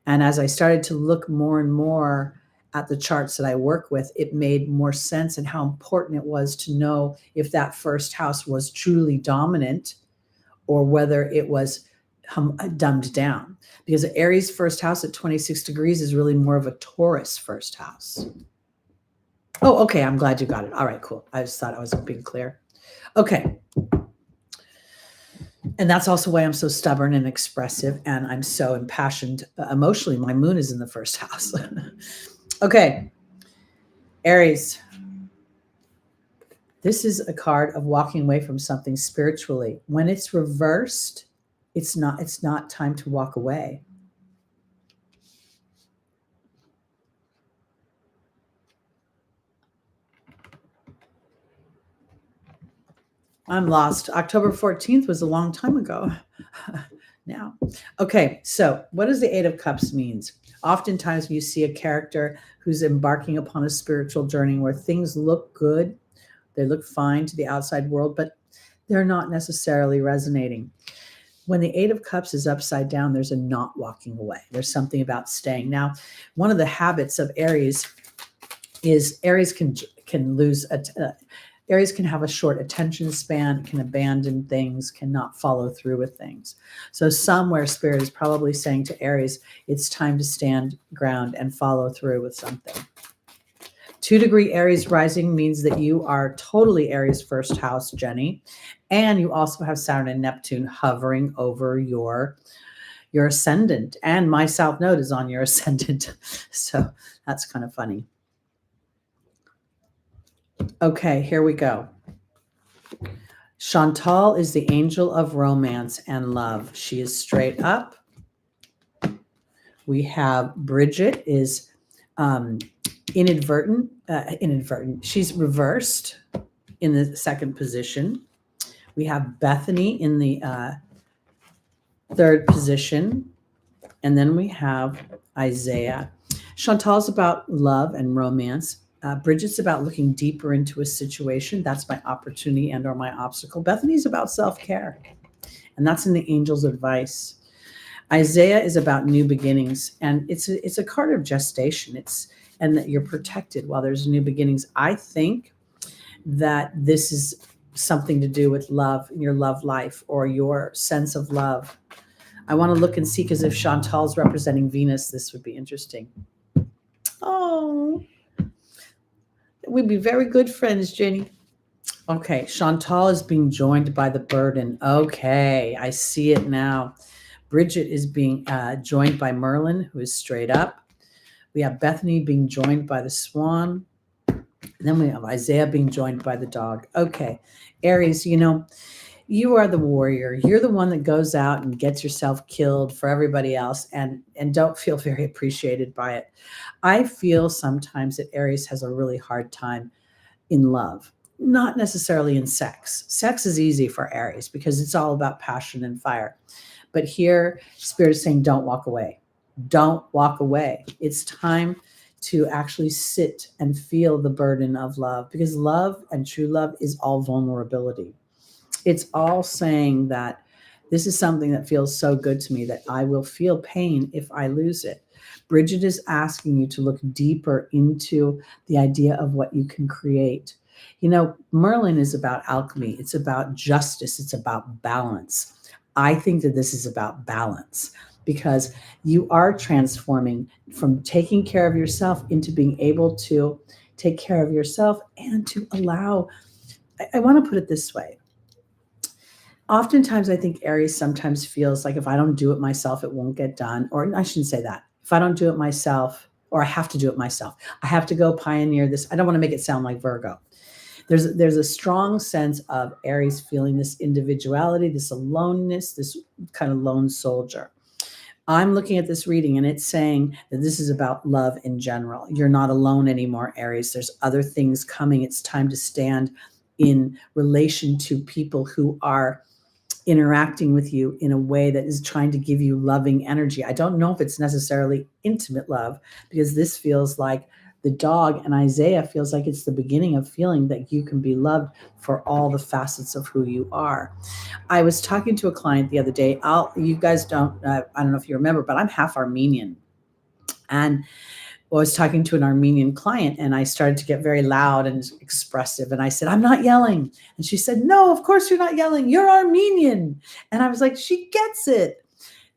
And as I started to look more and more at the charts that I work with, it made more sense and how important it was to know if that first house was truly dominant or whether it was dumbed down. Because Aries first house at 26 degrees is really more of a Taurus first house. Oh, okay. I'm glad you got it. All right, cool. I just thought I was being clear. Okay. And that's also why I'm so stubborn and expressive and I'm so impassioned emotionally. My moon is in the first house. Okay. Aries. This is a card of walking away from something spiritually. When it's reversed, it's not time to walk away. I'm lost. October 14th was a long time ago now. Okay, so what does the Eight of Cups means? Oftentimes you see a character who's embarking upon a spiritual journey where things look good, they look fine to the outside world, but they're not necessarily resonating. When the Eight of Cups is upside down, there's a not walking away. There's something about staying. Now, one of the habits of Aries is Aries Aries can have a short attention span, can abandon things, cannot follow through with things. So somewhere Spirit is probably saying to Aries, it's time to stand ground and follow through with something. 2-degree Aries rising means that you are totally Aries first house, Jenny. And you also have Saturn and Neptune hovering over your ascendant. And my South Node is on your ascendant. So that's kind of funny. Okay, here we go. Chantal is the angel of romance and love. She is straight up. We have Bridget is inadvertent. She's reversed in the second position. We have Bethany in the third position. And then we have Isaiah. Chantal's about love and romance. Bridget's about looking deeper into a situation. That's my opportunity and or my obstacle. Bethany's about self-care. And that's in the angel's advice. Isaiah is about new beginnings. And it's a card of gestation. And that you're protected while there's new beginnings. I think that this is something to do with love, your love life, or your sense of love. I want to look and see, because if Chantal's representing Venus, this would be interesting. Oh, we'd be very good friends, Jenny. Okay, Chantal is being joined by the burden. Okay, I see it now. Bridget is being joined by Merlin, who is straight up. We have Bethany being joined by the swan. And then we have Isaiah being joined by the dog. Okay, Aries, you are the warrior. You're the one that goes out and gets yourself killed for everybody else and don't feel very appreciated by it. I feel sometimes that Aries has a really hard time in love, not necessarily in sex. Sex is easy for Aries because it's all about passion and fire. But here, Spirit is saying, don't walk away. Don't walk away. It's time to actually sit and feel the burden of love, because love and true love is all vulnerability. It's all saying that this is something that feels so good to me that I will feel pain if I lose it. Bridget is asking you to look deeper into the idea of what you can create. Merlin is about alchemy. It's about justice. It's about balance. I think that this is about balance, because you are transforming from taking care of yourself into being able to take care of yourself and to allow, I want to put it this way. Oftentimes, I think Aries sometimes feels like if I don't do it myself, it won't get done. Or I shouldn't say that. If I don't do it myself, or I have to do it myself, I have to go pioneer this. I don't want to make it sound like Virgo. There's a strong sense of Aries feeling this individuality, this aloneness, this kind of lone soldier. I'm looking at this reading and it's saying that this is about love in general. You're not alone anymore, Aries. There's other things coming. It's time to stand in relation to people who are interacting with you in a way that is trying to give you loving energy. I don't know if it's necessarily intimate love, because this feels like The dog in Isaiah feels like it's the beginning of feeling that you can be loved for all the facets of who you are. I was talking to a client the other day. You guys don't, I don't know if you remember, but I'm half Armenian. And I was talking to an Armenian client, and I started to get very loud and expressive. And I said, I'm not yelling. And she said, no, of course you're not yelling. You're Armenian. And I was like, she gets it.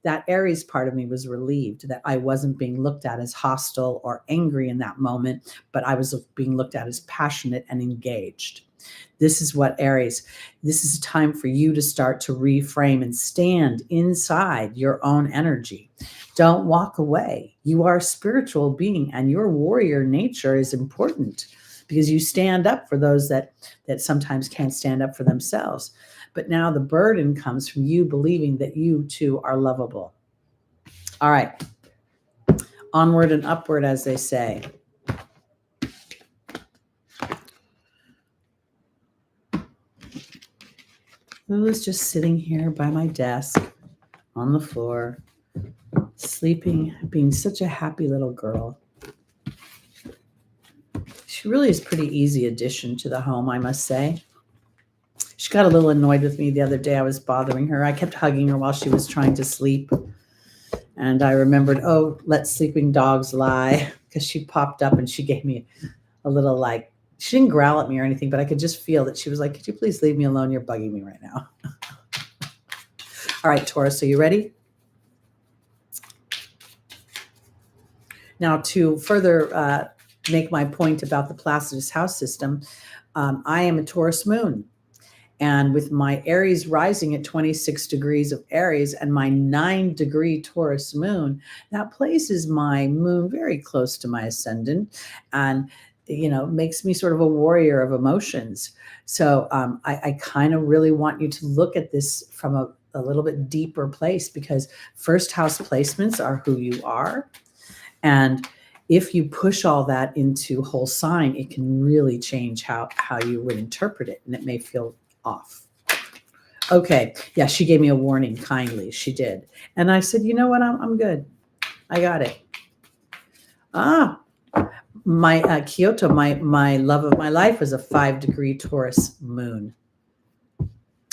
That Aries part of me was relieved that I wasn't being looked at as hostile or angry in that moment, but I was being looked at as passionate and engaged. This is what Aries, this is a time for you to start to reframe and stand inside your own energy. Don't walk away. You are a spiritual being, and your warrior nature is important because you stand up for those that sometimes can't stand up for themselves. But now the burden comes from you believing that you too are lovable. All right. Onward and upward, as they say. Lula's just sitting here by my desk on the floor, sleeping, being such a happy little girl. She really is a pretty easy addition to the home, I must say. She got a little annoyed with me the other day. I was bothering her. I kept hugging her while she was trying to sleep. And I remembered, oh, let sleeping dogs lie, because she popped up and she gave me a little she didn't growl at me or anything, but I could just feel that she was like, could you please leave me alone? You're bugging me right now. All right, Taurus, are you ready? Now, to further make my point about the Placidus house system, I am a Taurus moon. And with my Aries rising at 26 degrees of Aries and my 9-degree Taurus moon, that places my moon very close to my ascendant and, makes me sort of a warrior of emotions. So I kind of really want you to look at this from a little bit deeper place, because first house placements are who you are. And if you push all that into whole sign, it can really change how you would interpret it. And it may feel off. Okay. Yeah, she gave me a warning kindly. She did. And I said, you know what? I'm good. I got it. My Kyoto, my love of my life was a 5-degree Taurus moon.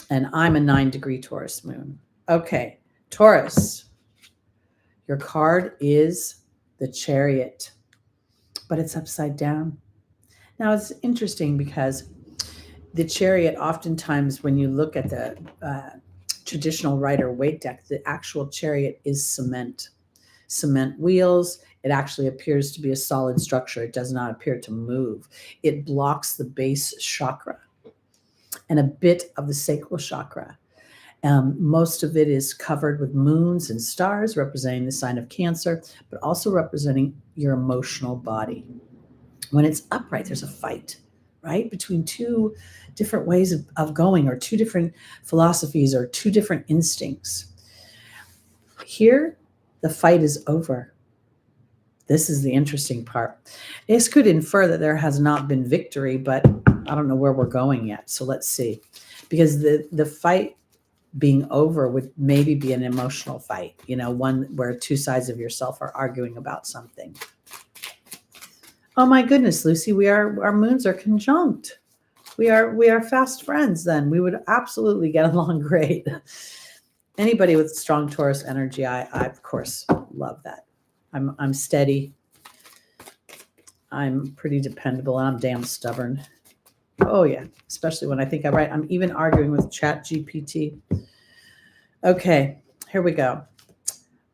And I'm a 9-degree Taurus moon. Okay. Taurus, your card is the Chariot, but it's upside down. Now it's interesting because the Chariot, oftentimes when you look at the traditional Rider-Waite deck, the actual Chariot is cement wheels. It actually appears to be a solid structure. It does not appear to move. It blocks the base chakra and a bit of the sacral chakra. Most of it is covered with moons and stars, representing the sign of Cancer, but also representing your emotional body. When it's upright, there's a fight, right? Between two different ways of going, or two different philosophies, or two different instincts. Here, the fight is over. This is the interesting part. This could infer that there has not been victory, but I don't know where we're going yet. So let's see. Because the fight being over would maybe be an emotional fight, one where two sides of yourself are arguing about something. Oh my goodness, Lucy, our moons are conjunct. We are fast friends then. We would absolutely get along great. Anybody with strong Taurus energy, I of course love that. I'm steady. I'm pretty dependable, and I'm damn stubborn. Oh yeah, especially when I think I'm right. I'm even arguing with ChatGPT. Okay, here we go.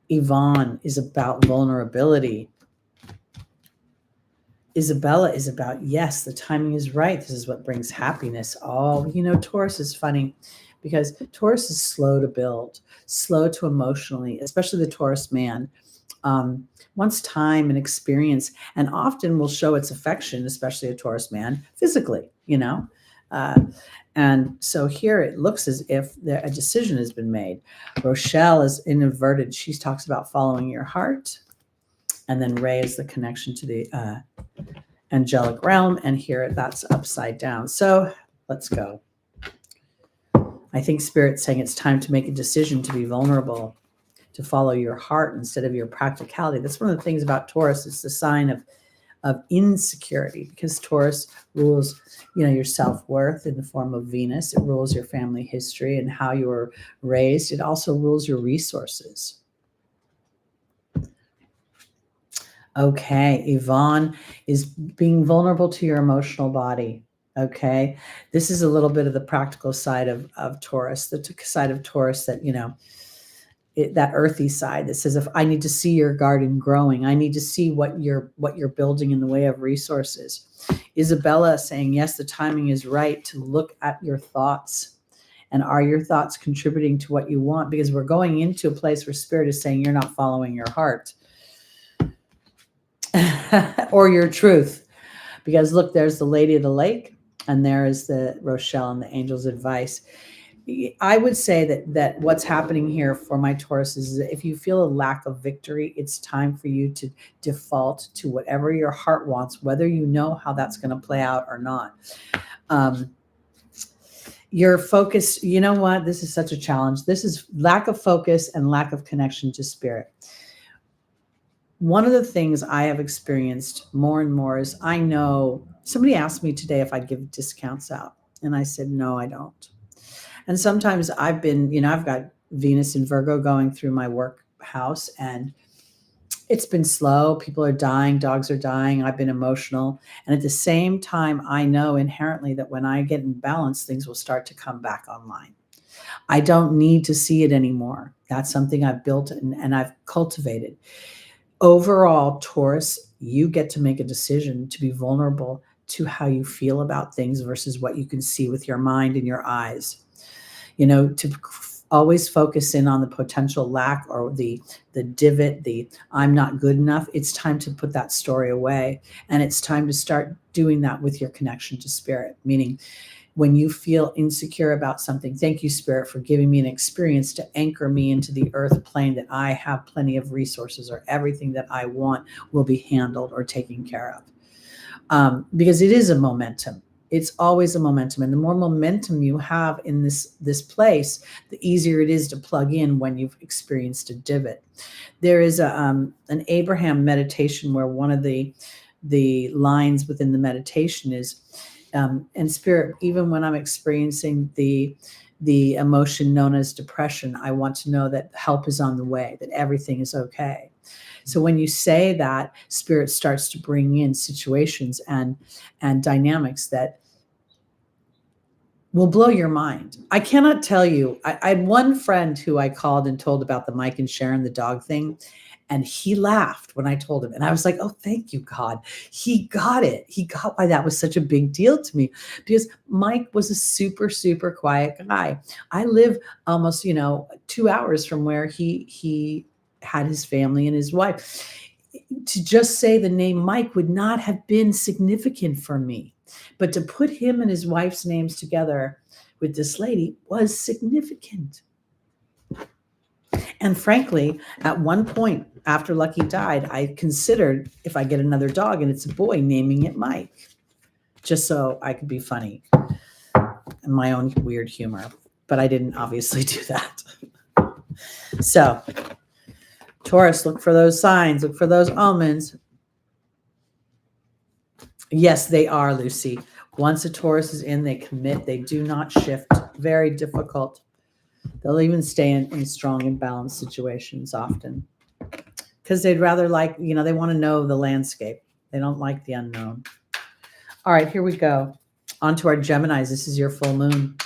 Yvonne is about vulnerability. Isabella is about, yes, the timing is right. This is what brings happiness. Oh, Taurus is funny because Taurus is slow to build, slow to emotionally, especially the Taurus man. Wants time and experience, and often will show its affection, especially a Taurus man, physically, and so here it looks as if a decision has been made. Rochelle is inverted. She talks about following your heart. And then Ray is the connection to the angelic realm. And here that's upside down. So let's go. I think Spirit's saying it's time to make a decision to be vulnerable, to follow your heart instead of your practicality. That's one of the things about Taurus. It's the sign of insecurity, because Taurus rules, your self-worth in the form of Venus. It rules your family history and how you were raised. It also rules your resources. Okay, Yvonne is being vulnerable to your emotional body. Okay, this is a little bit of the practical side of Taurus, the side of Taurus that, that earthy side that says, if I need to see your garden growing, I need to see what you're building in the way of resources. Isabella saying, yes, the timing is right to look at your thoughts. And are your thoughts contributing to what you want? Because we're going into a place where Spirit is saying you're not following your heart or your truth. Because look, there's the Lady of the Lake, and there is the Rochelle and the Angel's Advice. I would say that what's happening here for my Taurus is that if you feel a lack of victory, it's time for you to default to whatever your heart wants, whether you know how that's going to play out or not. Your focus, you know what? This is such a challenge. This is lack of focus and lack of connection to Spirit. One of the things I have experienced more and more is, I know somebody asked me today if I'd give discounts out. And I said, no, I don't. And sometimes I've been, I've got Venus in Virgo going through my work house, and it's been slow. People are dying. Dogs are dying. I've been emotional. And at the same time, I know inherently that when I get in balance, things will start to come back online. I don't need to see it anymore. That's something I've built and I've cultivated. Overall, Taurus, you get to make a decision to be vulnerable to how you feel about things versus what you can see with your mind and your eyes. To always focus in on the potential lack or the divot, the I'm not good enough. It's time to put that story away. And it's time to start doing that with your connection to Spirit, meaning when you feel insecure about something, thank you, Spirit, for giving me an experience to anchor me into the earth plane that I have plenty of resources, or everything that I want will be handled or taken care of. Because it is a momentum. It's always a momentum. And the more momentum you have in this place, the easier it is to plug in when you've experienced a divot. There is an Abraham meditation where one of the lines within the meditation is, and Spirit, even when I'm experiencing the emotion known as depression, I want to know that help is on the way, that everything is okay. So when you say that, Spirit starts to bring in situations and dynamics that will blow your mind. I cannot tell you. I had one friend who I called and told about the Mike and Sharon, the dog thing. And he laughed when I told him. And I was like, oh, thank you, God. He got it. He got why that was such a big deal to me, because Mike was a super, super quiet guy. I live almost, 2 hours from where he had his family and his wife. To just say the name Mike would not have been significant for me. But to put him and his wife's names together with this lady was significant. And frankly, at one point after Lucky died, I considered, if I get another dog and it's a boy, naming it Mike, just so I could be funny and my own weird humor. But I didn't obviously do that. So, Taurus, look for those signs, look for those omens. Yes, they are, Lucy. Once a Taurus is in, they commit, they do not shift. Very difficult. They'll even stay in strong and balanced situations often, because they'd rather they want to know the landscape. They don't like the unknown. All right, here we go. On to our Geminis. This is your full moon.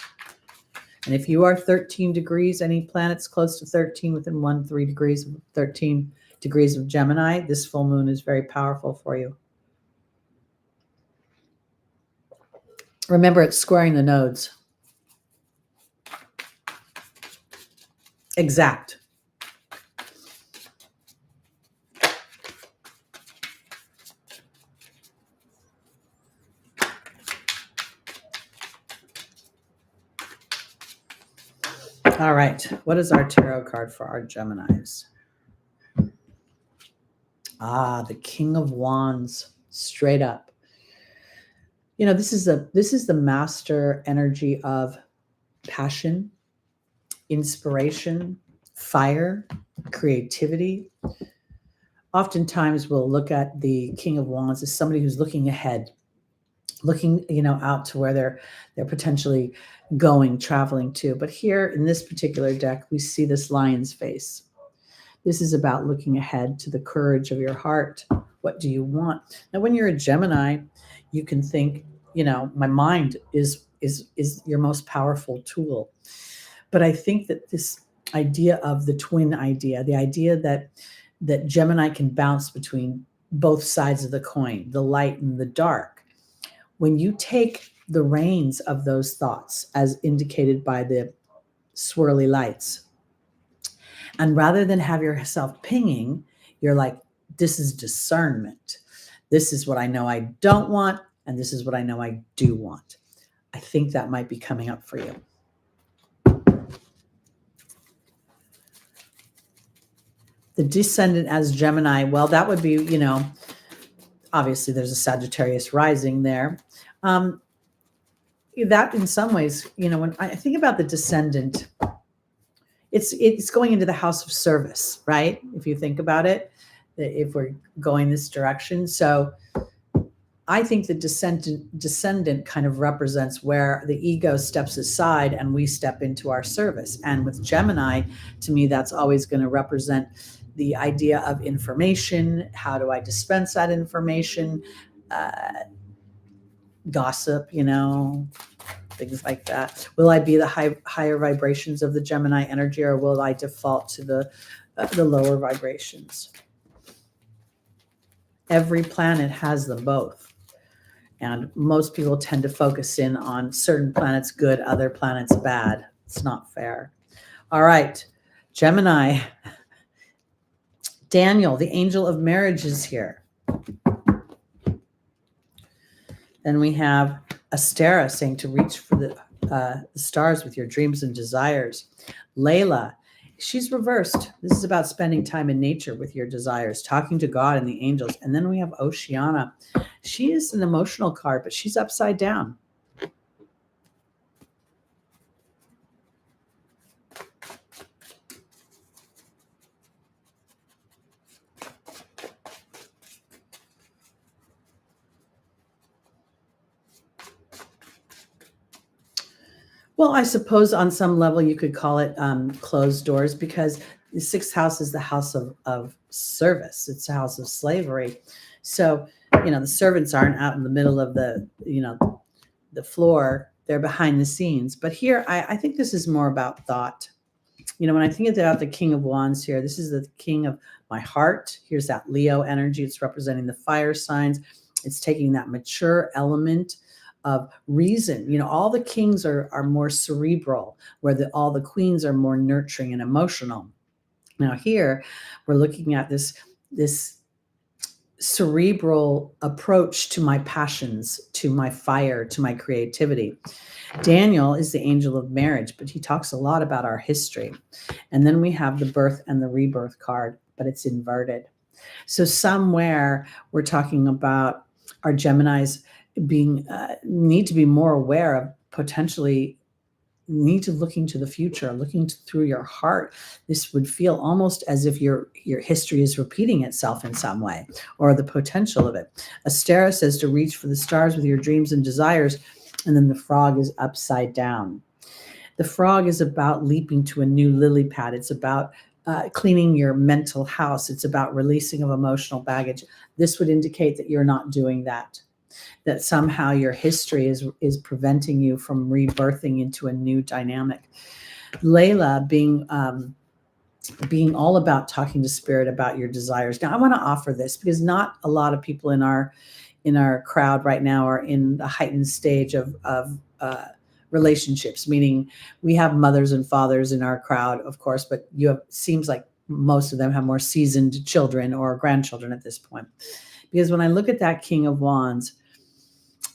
And if you are 13 degrees, any planets close to 13 within 3 degrees of 13 degrees of Gemini, this full moon is very powerful for you. Remember, it's squaring the nodes. Exact. All right. What is our tarot card for our Geminis? The King of Wands, straight up. This is the master energy of passion, inspiration, fire, creativity. oftentimes we'll look at the King of Wands as somebody who's looking ahead, looking, out to where they're potentially going, traveling to. But here in this particular deck, we see this lion's face. This is about looking ahead to the courage of your heart. What do you want? Now, when you're a Gemini, you can think, my mind is your most powerful tool. But I think that this idea of the twin idea, the idea that Gemini can bounce between both sides of the coin, the light and the dark. When you take the reins of those thoughts, as indicated by the swirly lights, and rather than have yourself pinging, you're like, this is discernment. This is what I know I don't want, and this is what I know I do want. I think that might be coming up for you. The descendant as Gemini, well, that would be, obviously there's a Sagittarius rising there. That in some ways, when I think about the descendant, it's going into the house of service, right? If you think about it, if we're going this direction. So I think the descendant kind of represents where the ego steps aside and we step into our service. And with Gemini, to me, that's always going to represent the idea of information. How do I dispense that information? Gossip, things like that. Will I be the higher vibrations of the Gemini energy, or will I default to the lower vibrations? Every planet has them both. And most people tend to focus in on certain planets good, other planets bad. It's not fair. All right, Gemini. Daniel, the angel of marriage, is here. Then we have Astera saying to reach for the stars with your dreams and desires. Layla, she's reversed. This is about spending time in nature with your desires, talking to God and the angels. And then we have Oceana. She is an emotional card, but she's upside down. Well, I suppose on some level you could call it closed doors, because the sixth house is the house of service. It's a house of slavery. So, the servants aren't out in the middle of the floor. They're behind the scenes. But here, I think this is more about thought. When I think about the King of Wands here, this is the king of my heart. Here's that Leo energy. It's representing the fire signs. It's taking that mature element of reason. All the kings are more cerebral, where all the queens are more nurturing and emotional. Now here we're looking at this cerebral approach to my passions, to my fire, to my creativity. Daniel is the angel of marriage, but he talks a lot about our history. And then we have the birth and the rebirth card, but it's inverted. So somewhere we're talking about our Geminis need to be more aware of potentially need to look into the future, through your heart. This would feel almost as if your history is repeating itself in some way, or the potential of it. Astera says to reach for the stars with your dreams and desires, and then the frog is upside down. The frog is about leaping to a new lily pad. It's about cleaning your mental house. It's about releasing of emotional baggage. This would indicate that you're not doing that somehow your history is preventing you from rebirthing into a new dynamic. Layla being all about talking to spirit about your desires. Now, I want to offer this because not a lot of people in our crowd right now are in the heightened stage of relationships, meaning we have mothers and fathers in our crowd, of course, but seems like most of them have more seasoned children or grandchildren at this point. Because when I look at that King of Wands,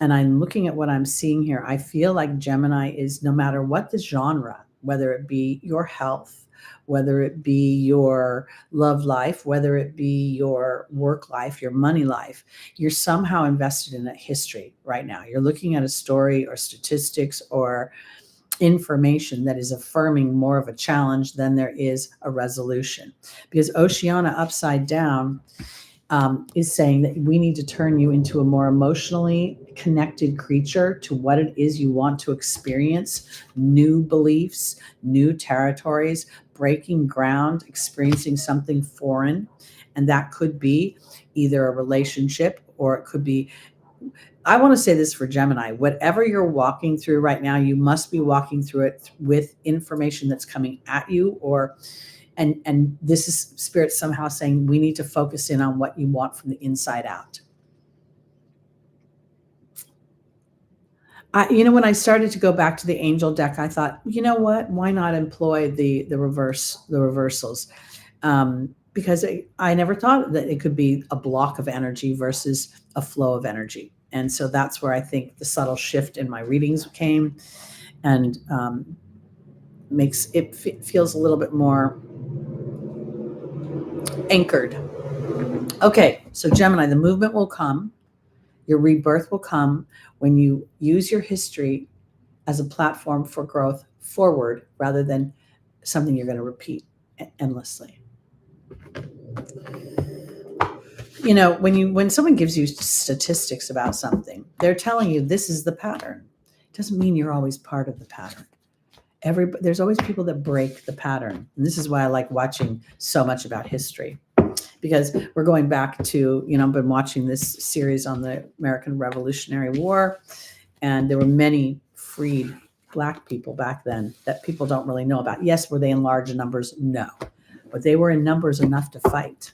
and I'm looking at what I'm seeing here, I feel like Gemini is, no matter what the genre, whether it be your health, whether it be your love life, whether it be your work life, your money life, you're somehow invested in a history right now. You're looking at a story or statistics or information that is affirming more of a challenge than there is a resolution. Because Oceana upside down is saying that we need to turn you into a more emotionally connected creature to what it is you want to experience, new beliefs, new territories, breaking ground, experiencing something foreign. And that could be either a relationship, or it could be, I want to say this for Gemini, whatever you're walking through right now, you must be walking through it with information that's coming at you, or and this is Spirit somehow saying we need to focus in on what you want from the inside out. When I started to go back to the angel deck, I thought, you know what? Why not employ the reversals? Because I never thought that it could be a block of energy versus a flow of energy. And so that's where I think the subtle shift in my readings came, and makes it feels a little bit more anchored. Okay, so Gemini, the movement will come. Your rebirth will come when you use your history as a platform for growth forward, rather than something you're going to repeat endlessly. When someone gives you statistics about something, they're telling you this is the pattern. It doesn't mean you're always part of the pattern. There's always people that break the pattern. And this is why I like watching so much about history, because we're going back to, I've been watching this series on the American Revolutionary War, and there were many freed Black people back then that people don't really know about. Yes, were they in large numbers? No, but they were in numbers enough to fight,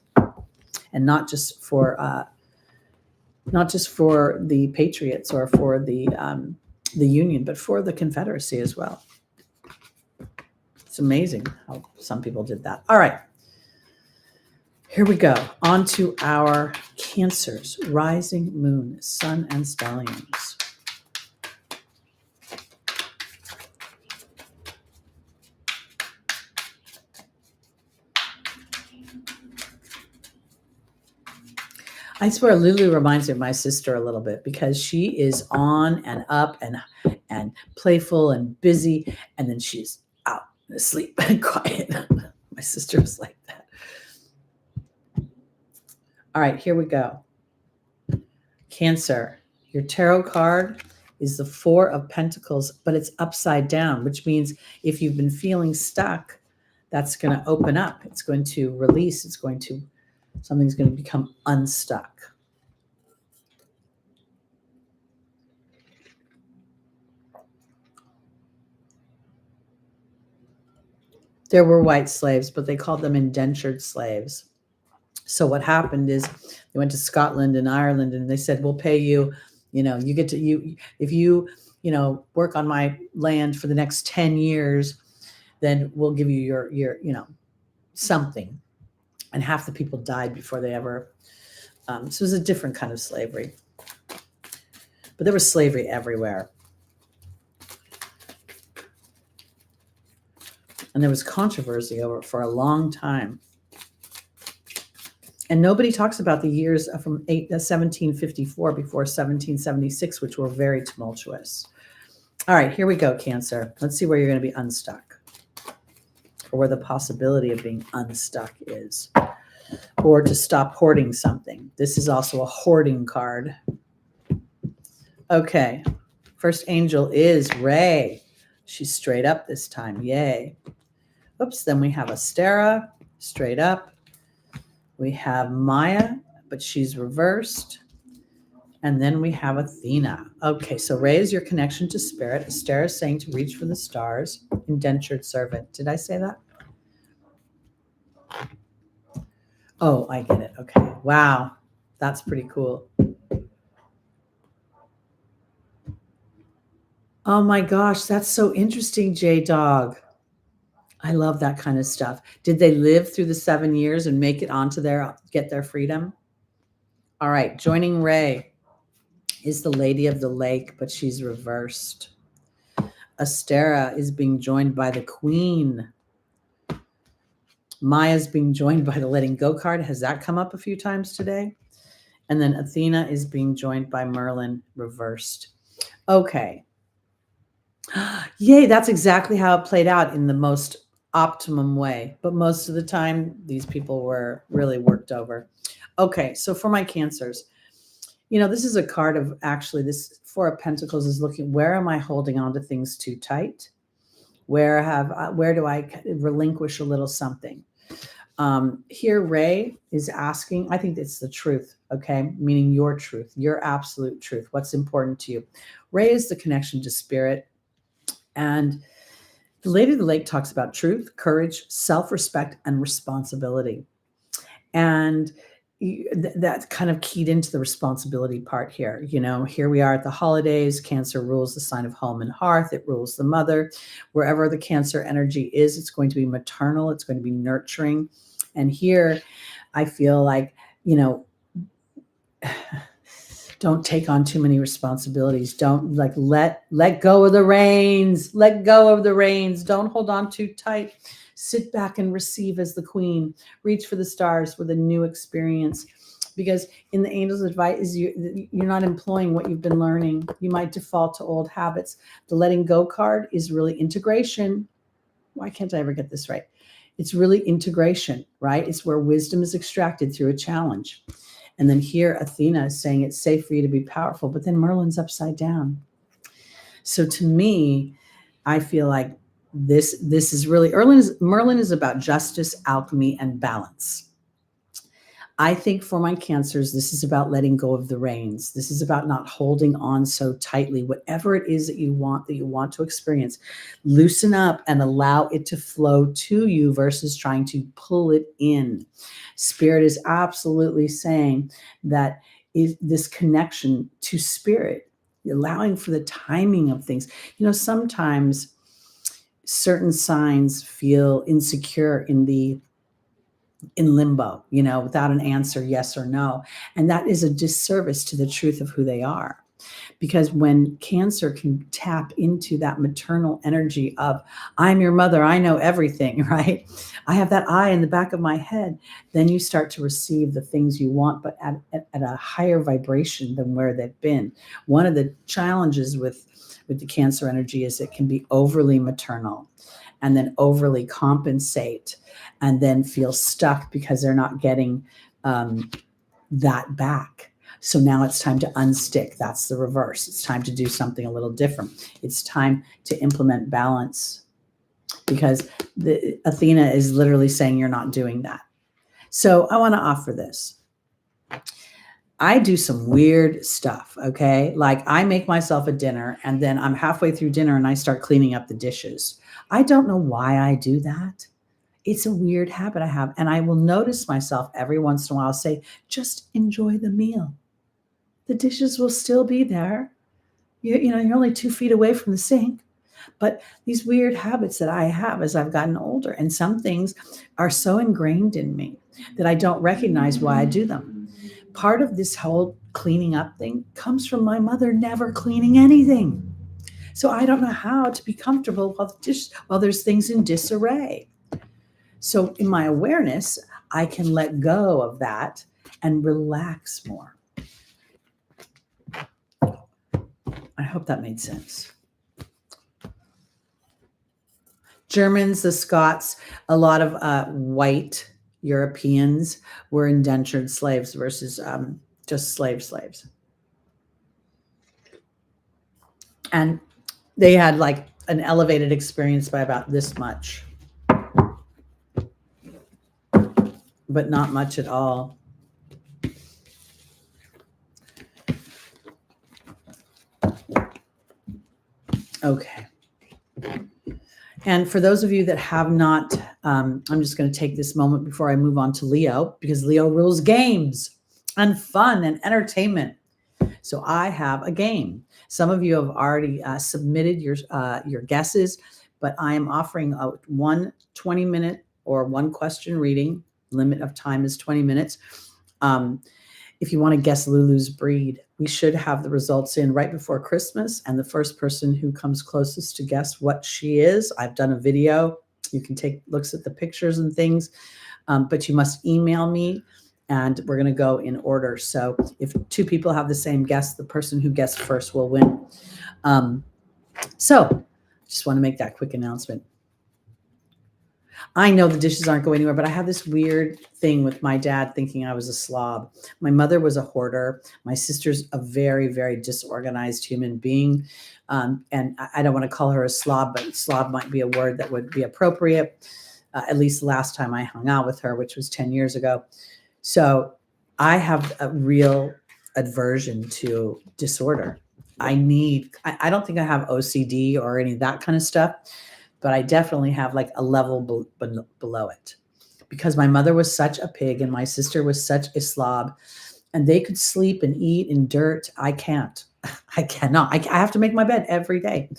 and not just for the Patriots or for the Union, but for the Confederacy as well. It's amazing how some people did that. All right. Here we go. On to our Cancers, rising moon, sun, and stelliums. I swear Lulu reminds me of my sister a little bit, because she is on and up and playful and busy, and then she's out and asleep and quiet. My sister was like that. All right, here we go. Cancer, your tarot card is the Four of Pentacles, but it's upside down, which means if you've been feeling stuck, that's going to open up. It's going to release. Something's going to become unstuck. There were white slaves, but they called them indentured slaves. So what happened is they went to Scotland and Ireland, and they said, we'll pay you, you get to, if you work on my land for the next 10 years, then we'll give you your something. And half the people died before they ever, so it was a different kind of slavery. But there was slavery everywhere. And there was controversy over it for a long time. And nobody talks about the years from 1754 before 1776, which were very tumultuous. All right, here we go, Cancer. Let's see where you're going to be unstuck, or where the possibility of being unstuck is, or to stop hoarding something. This is also a hoarding card. Okay, first angel is Ray. She's straight up this time. Yay. Oops, then we have Astera, straight up. We have Maya, but she's reversed. And then we have Athena. Okay, so Ray is your connection to spirit. Astera is saying to reach for the stars. Indentured servant. Did I say that? Oh, I get it. Okay. Wow. That's pretty cool. Oh my gosh, that's so interesting, J-Dog. I love that kind of stuff. Did they live through the 7 years and make it onto get their freedom? All right, joining Ray is the Lady of the Lake, but she's reversed. Astera is being joined by the Queen. Maya's being joined by the Letting Go card. Has that come up a few times today? And then Athena is being joined by Merlin, reversed. Okay. Yay, that's exactly how it played out in the most optimum way. But most of the time, these people were really worked over. Okay, so for my cancers, this is a card of actually this Four of Pentacles is looking, where am I holding on to things too tight? Where do I relinquish a little something? Here, Ray is asking, I think it's the truth, okay? Meaning your truth, your absolute truth, what's important to you. Ray is the connection to spirit. And the Lady of the Lake talks about truth, courage, self-respect, and responsibility. And that's kind of keyed into the responsibility part here. Here we are at the holidays. Cancer rules the sign of home and hearth. It rules the mother. Wherever the Cancer energy is, it's going to be maternal. It's going to be nurturing. And here I feel like, don't take on too many responsibilities. Don't let go of the reins. Let go of the reins. Don't hold on too tight. Sit back and receive as the queen. Reach for the stars with a new experience. Because in the angel's advice, you're not employing what you've been learning. You might default to old habits. The letting go card is really integration. Why can't I ever get this right? It's really integration, right? It's where wisdom is extracted through a challenge. And then here, Athena is saying it's safe for you to be powerful, but then Merlin's upside down. So to me, I feel like this is really, Merlin is about justice, alchemy, and balance. I think for my cancers, this is about letting go of the reins. This is about not holding on so tightly. Whatever it is that you want to experience, loosen up and allow it to flow to you versus trying to pull it in. Spirit is absolutely saying that is this connection to spirit, allowing for the timing of things. Sometimes certain signs feel insecure in limbo, without an answer, yes or no. And that is a disservice to the truth of who they are. Because when Cancer can tap into that maternal energy of, I'm your mother, I know everything, right? I have that I in the back of my head. Then you start to receive the things you want, but at a higher vibration than where they've been. One of the challenges with the Cancer energy is it can be overly maternal and then overly compensate and then feel stuck because they're not getting that back. So now it's time to unstick. That's the reverse. It's time to do something a little different. It's time to implement balance, because Athena is literally saying you're not doing that. So I want to offer this. I do some weird stuff, okay? Like I make myself a dinner and then I'm halfway through dinner and I start cleaning up the dishes. I don't know why I do that. It's a weird habit I have. And I will notice myself every once in a while say, just enjoy the meal. The dishes will still be there. You're only 2 feet away from the sink. But these weird habits that I have as I've gotten older, and some things are so ingrained in me that I don't recognize why I do them. Part of this whole cleaning up thing comes from my mother never cleaning anything. So I don't know how to be comfortable while there's things in disarray. So in my awareness, I can let go of that and relax more. I hope that made sense. Germans, the Scots, a lot of white Europeans were indentured slaves versus just slaves. And they had like an elevated experience by about this much, but not much at all. Okay. And for those of you that have not, I'm just going to take this moment before I move on to Leo, because Leo rules games and fun and entertainment. So I have a game. Some of you have already submitted your guesses, but I am offering a 20-minute or one question reading. Limit of time is 20 minutes. If you want to guess Lulu's breed, we should have the results in right before Christmas. And the first person who comes closest to guess what she is, I've done a video. You can take looks at the pictures and things, but you must email me and we're going to go in order. So if 2 people have the same guess, the person who guessed first will win. So Just want to make that quick announcement. I know the dishes aren't going anywhere, but I have this weird thing with my dad thinking I was a slob. My mother was a hoarder. My sister's a very, very disorganized human being. And I don't want to call her a slob, but slob might be a word that would be appropriate, at least the last time I hung out with her, which was 10 years ago. So I have a real aversion to disorder. I don't think I have OCD or any of that kind of stuff, but I definitely have like a level below it, because my mother was such a pig and my sister was such a slob, and they could sleep and eat in dirt. I can't. I cannot. I have to make my bed every day.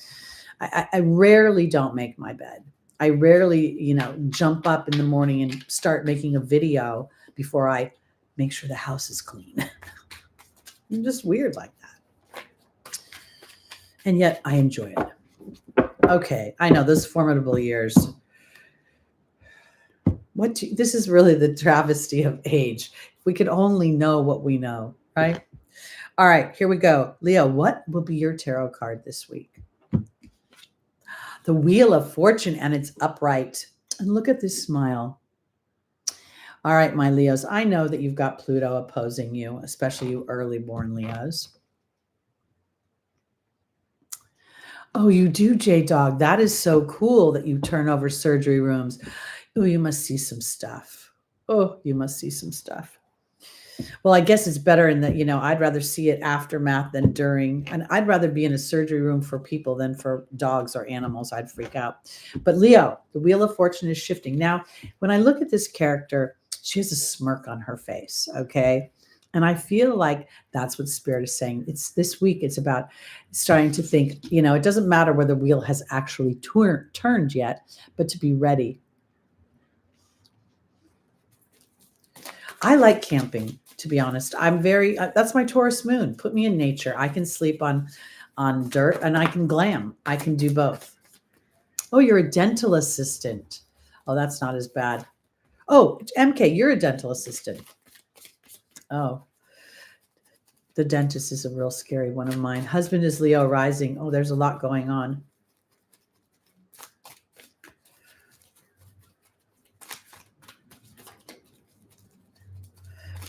I rarely don't make my bed. I rarely, jump up in the morning and start making a video before I make sure the house is clean. I'm just weird like that. And yet I enjoy it. Okay, I know those formidable years. This is really the travesty of age. If we could only know what we know, right? All right, here we go. Leo, what will be your tarot card this week? The Wheel of Fortune, and it's upright. And look at this smile. All right, my Leos, I know that you've got Pluto opposing you, especially you early born Leos. Oh, you do, J-Dog. That is so cool that you turn over surgery rooms. Oh, you must see some stuff. Oh, you must see some stuff. Well, I guess it's better in that, I'd rather see it aftermath than during. And I'd rather be in a surgery room for people than for dogs or animals. I'd freak out. But Leo, the Wheel of Fortune is shifting. Now, when I look at this character, she has a smirk on her face, okay? And I feel like that's what Spirit is saying. It's this week, it's about starting to think, it doesn't matter whether the wheel has actually turned yet, but to be ready. I like camping, to be honest. That's my Taurus moon. Put me in nature. I can sleep on dirt and I can glam. I can do both. Oh, you're a dental assistant. Oh, that's not as bad. Oh, MK, you're a dental assistant. Oh, the dentist is a real scary one of mine. Husband is Leo rising. Oh, there's a lot going on.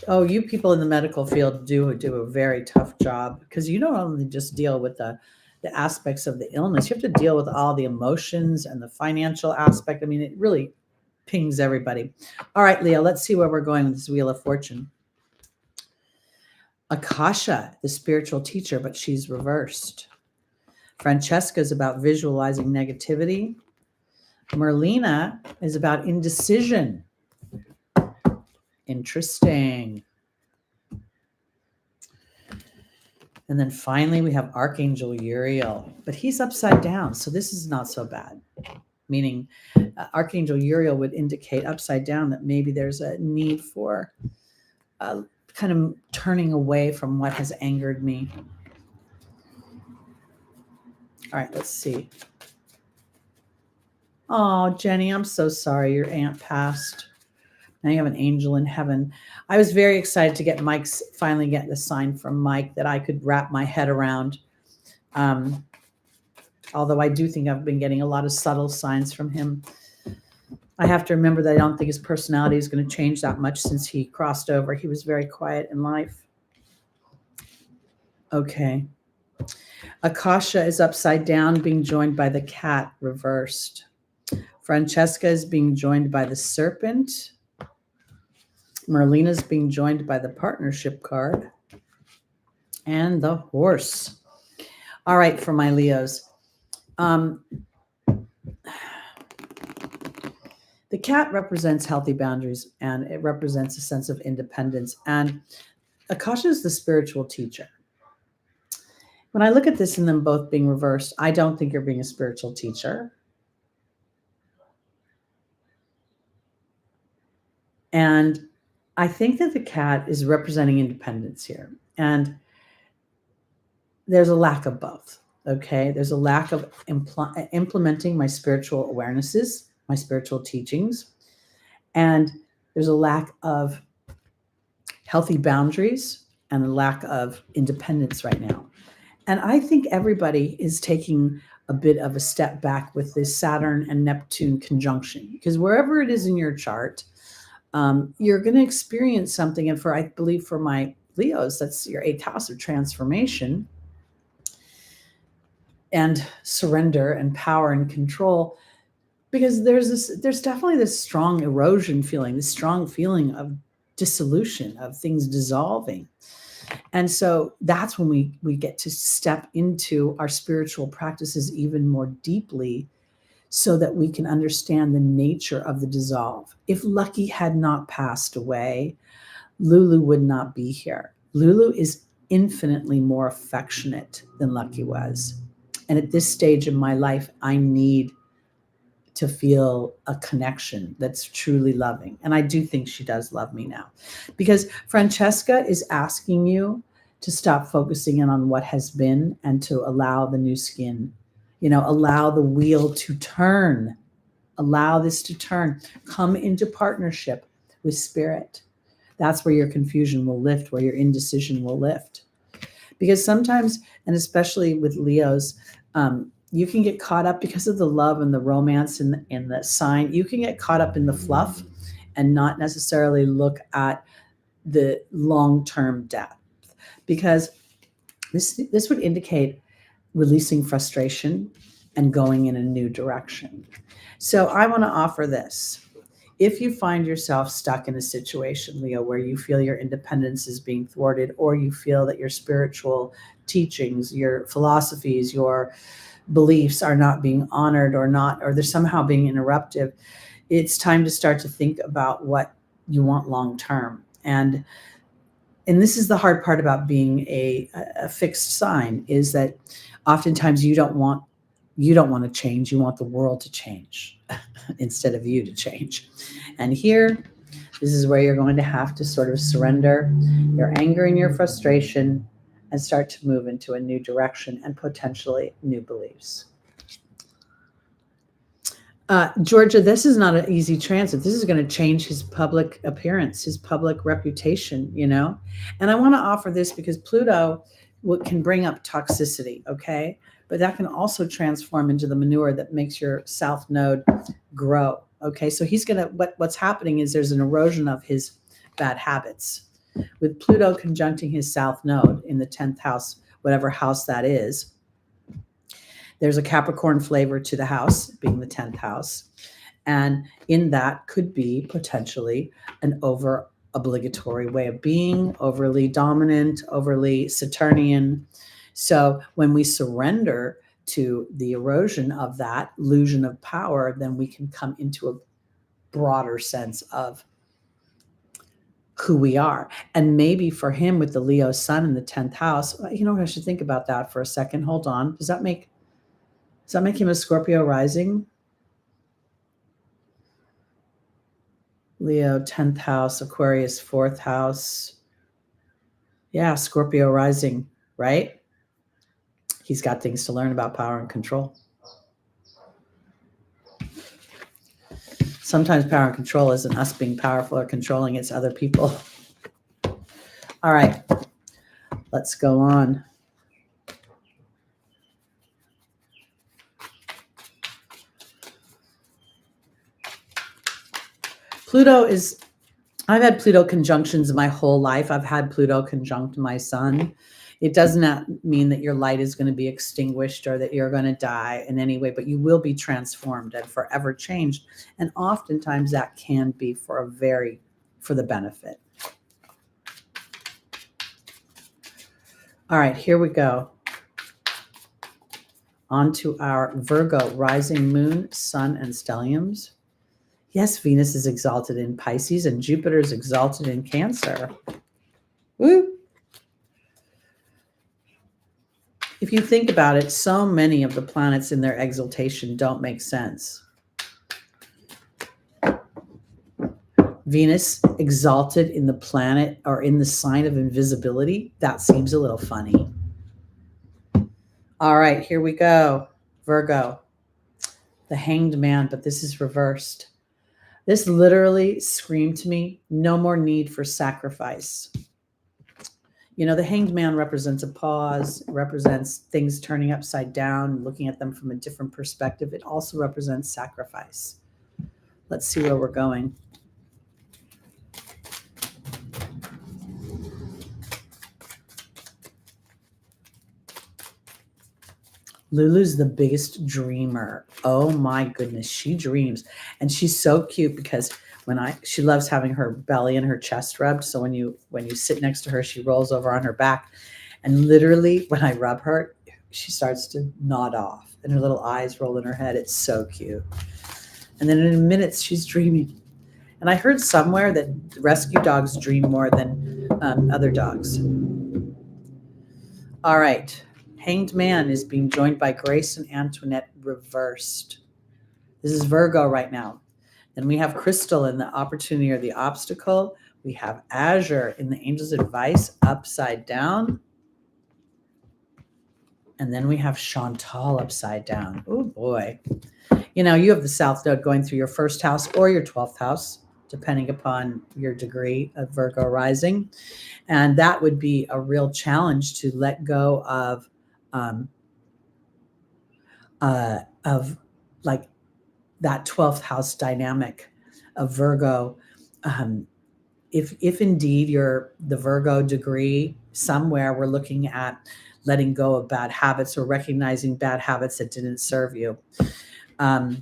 Oh, you people in the medical field do a very tough job, because you don't only just deal with the aspects of the illness. You have to deal with all the emotions and the financial aspect. I mean, it really pings everybody. All right, Leo, let's see where we're going with this Wheel of Fortune. Akasha, the spiritual teacher, but she's reversed. Francesca is about visualizing negativity. Merlina is about indecision. Interesting. And then finally, we have Archangel Uriel, but he's upside down. So this is not so bad. Meaning Archangel Uriel would indicate upside down that maybe there's a need for kind of turning away from what has angered me. All right, let's see. Oh, Jenny, I'm so sorry your aunt passed. Now you have an angel in heaven. I was very excited to get finally get the sign from Mike that I could wrap my head around. Although I do think I've been getting a lot of subtle signs from him. I have to remember that I don't think his personality is going to change that much since he crossed over. He was very quiet in life. Okay. Akasha is upside down, being joined by the cat reversed. Francesca is being joined by the serpent. Merlina is being joined by the partnership card. And the horse. All right, for my Leos. The cat represents healthy boundaries, and it represents a sense of independence. And Akasha is the spiritual teacher. When I look at this and them both being reversed, I don't think you're being a spiritual teacher. And I think that the cat is representing independence here. And there's a lack of both. Okay. There's a lack of implementing my spiritual awarenesses, my spiritual teachings. And there's a lack of healthy boundaries and a lack of independence right now. And I think everybody is taking a bit of a step back with this Saturn and Neptune conjunction, because wherever it is in your chart, you're going to experience something. And I believe for my Leos, that's your 8th house of transformation and surrender and power and control, because there's definitely this strong erosion feeling, this strong feeling of dissolution, of things dissolving. And so that's when we get to step into our spiritual practices even more deeply, so that we can understand the nature of the dissolve. If Lucky had not passed away, Lulu would not be here. Lulu is infinitely more affectionate than Lucky was. And at this stage in my life, I need to feel a connection that's truly loving. And I do think she does love me now, because Francesca is asking you to stop focusing in on what has been and to allow the new skin, allow the wheel to turn, allow this to turn, come into partnership with spirit. That's where your confusion will lift, where your indecision will lift. Because sometimes, and especially with Leos, you can get caught up because of the love and the romance and the sign. You can get caught up in the fluff and not necessarily look at the long-term depth, because this would indicate releasing frustration and going in a new direction. So I want to offer this. If you find yourself stuck in a situation, Leo, where you feel your independence is being thwarted, or you feel that your spiritual teachings, your philosophies, your beliefs are not being honored, or they're somehow being interruptive, it's time to start to think about what you want long term. And this is the hard part about being a fixed sign, is that oftentimes you don't want to change. You want the world to change instead of you to change. And here, this is where you're going to have to sort of surrender your anger and your frustration and start to move into a new direction and potentially new beliefs. Georgia, this is not an easy transit. This is going to change his public appearance, his public reputation, And I want to offer this because Pluto can bring up toxicity, okay? But that can also transform into the manure that makes your south node grow, okay? So he's going to, what's happening is there's an erosion of his bad habits. With Pluto conjuncting his south node in the 10th house, whatever house that is, there's a Capricorn flavor to the house, being the 10th house. And in that could be potentially an over obligatory way of being, overly dominant, overly Saturnian. So when we surrender to the erosion of that illusion of power, then we can come into a broader sense of who we are. And maybe for him, with the Leo sun in the 10th house, I should think about that for a second. Hold on. Does that make him a Scorpio rising? Leo, 10th house, Aquarius, 4th house. Yeah, Scorpio rising, right? He's got things to learn about power and control. Sometimes power and control isn't us being powerful or controlling, it's other people. All right, let's go on. I've had Pluto conjunctions my whole life. I've had Pluto conjunct my sun. It does not mean that your light is going to be extinguished or that you're going to die in any way, but you will be transformed and forever changed. And oftentimes that can be for the benefit. All right, here we go. On to our Virgo rising moon, sun, and stelliums. Yes, Venus is exalted in Pisces and Jupiter is exalted in Cancer. Woo! If you think about it, so many of the planets in their exaltation don't make sense. Venus exalted in the planet or in the sign of invisibility, that seems a little funny. All right, here we go. Virgo, the Hanged Man, but this is reversed. This literally screamed to me, no more need for sacrifice. The Hanged Man represents a pause, represents things turning upside down, looking at them from a different perspective. It also represents sacrifice. Let's see where we're going. Lulu's the biggest dreamer. Oh my goodness, she dreams. And she's so cute because she loves having her belly and her chest rubbed. So when you sit next to her, she rolls over on her back. And literally when I rub her, she starts to nod off and her little eyes roll in her head. It's so cute. And then in minutes, she's dreaming. And I heard somewhere that rescue dogs dream more than other dogs. All right. Hanged Man is being joined by Grace and Antoinette reversed. This is Virgo right now. Then we have Crystal in the opportunity or the obstacle. We have Azure in the angel's advice upside down. And then we have Chantal upside down. Oh boy. You have the South Node going through your first house or your 12th house, depending upon your degree of Virgo rising. And that would be a real challenge to let go of like that 12th house dynamic of Virgo. If indeed you're the Virgo degree, somewhere we're looking at letting go of bad habits or recognizing bad habits that didn't serve you. The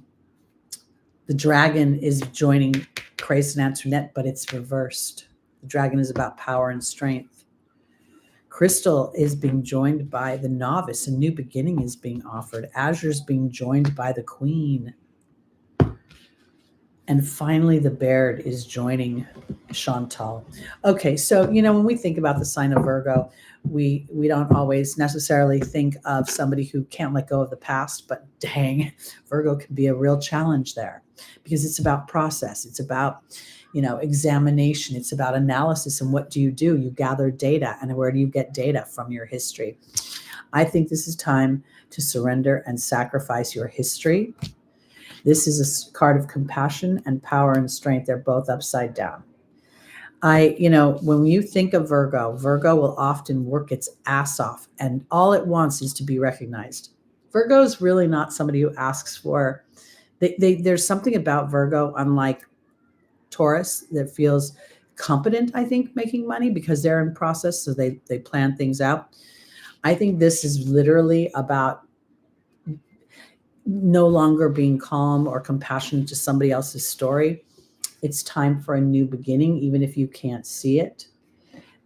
dragon is joining Grace and Antoinette, but it's reversed. The dragon is about power and strength. Crystal is being joined by the novice. A new beginning is being offered. Azure is being joined by the queen. And finally, the Baird is joining Chantal. Okay, so, when we think about the sign of Virgo, we don't always necessarily think of somebody who can't let go of the past, but dang, Virgo can be a real challenge there because it's about process. It's about, examination. It's about analysis. And what do? You gather data. And where do you get data? From your history. I think this is time to surrender and sacrifice your history. This is a card of compassion and power and strength. They're both upside down. When you think of Virgo will often work its ass off and all it wants is to be recognized. Virgo is really not somebody who asks for, there's something about Virgo, unlike Taurus, that feels competent, I think, making money because they're in process. So they plan things out. I think this is literally about no longer being calm or compassionate to somebody else's story. It's time for a new beginning, even if you can't see it.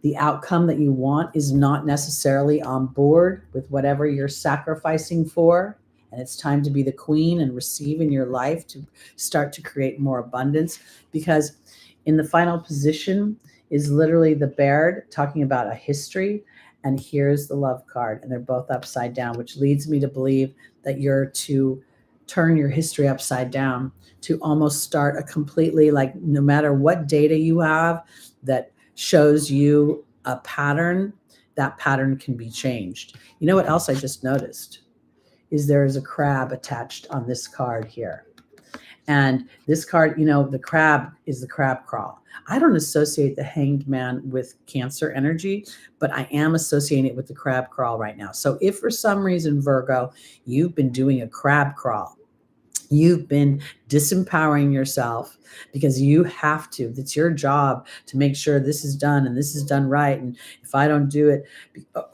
The outcome that you want is not necessarily on board with whatever you're sacrificing for. And it's time to be the queen and receive in your life to start to create more abundance. Because in the final position is literally the Baird talking about a history. And here's the Love card. And they're both upside down, which leads me to believe that you're to turn your history upside down, to almost start a completely, like, no matter what data you have that shows you a pattern, that pattern can be changed. You know what else I just noticed? Is there is a crab attached on this card here. And this card, the crab is the crab crawl. I don't associate the Hanged Man with Cancer energy, but I am associating it with the crab crawl right now. So if for some reason, Virgo, you've been doing a crab crawl, you've been disempowering yourself because you have to. It's your job to make sure this is done and this is done right. And if I don't do it,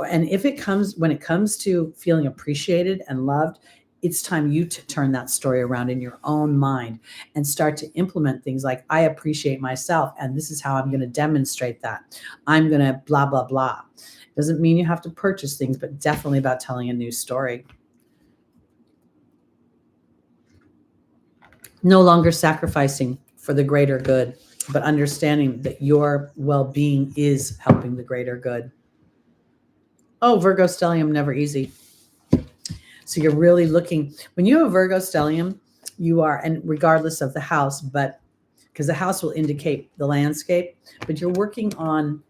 and when it comes to feeling appreciated and loved, it's time you to turn that story around in your own mind and start to implement things like, I appreciate myself, and this is how I'm going to demonstrate that. I'm going to blah, blah, blah. Doesn't mean you have to purchase things, but definitely about telling a new story. No longer sacrificing for the greater good, but understanding that your well-being is helping the greater good. Oh, Virgo stellium, never easy. So you're really looking, when you have a Virgo stellium, you are, and regardless of the house, but because the house will indicate the landscape, but you're working on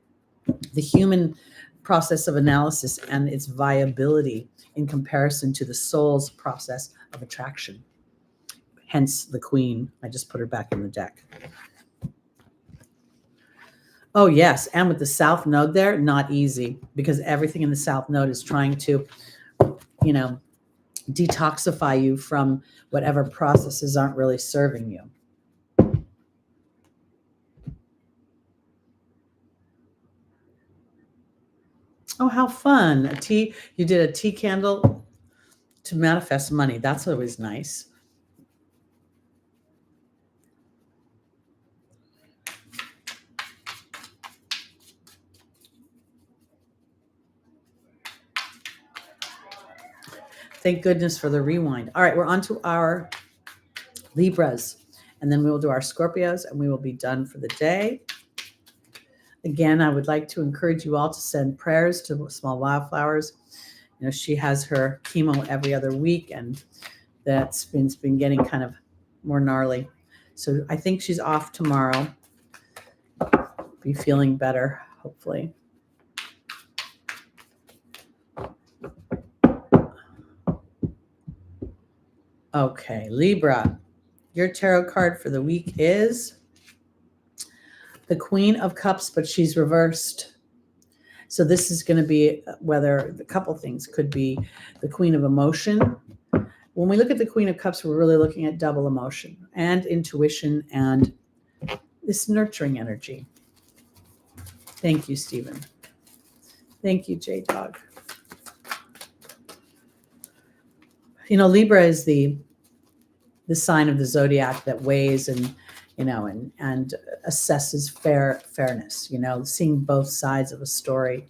the human process of analysis and its viability in comparison to the soul's process of attraction. Hence the queen. I just put her back in the deck. Oh, yes. And with the South Node there, not easy because everything in the South Node is trying to, you know, detoxify you from whatever processes aren't really serving you. Oh, how fun. You did a tea candle to manifest money. That's always nice. Thank goodness for the rewind. All right, we're on to our Libras, and then we will do our Scorpios, and we will be done for the day. Again, I would like to encourage you all to send prayers to Small Wildflowers. You know, she has her chemo every other week, and that's been getting kind of more gnarly. So I think she's off tomorrow. Be feeling better, hopefully. Okay, Libra, your tarot card for the week is the Queen of Cups, but she's reversed. So this is going to be whether a couple things could be the Queen of Emotion. When we look at the Queen of Cups, we're really looking at double emotion and intuition and this nurturing energy. Thank you, Stephen. Thank you, J-Dog. You know, Libra is the sign of the zodiac that weighs and, you know, and assesses fairness, you know, seeing both sides of a story.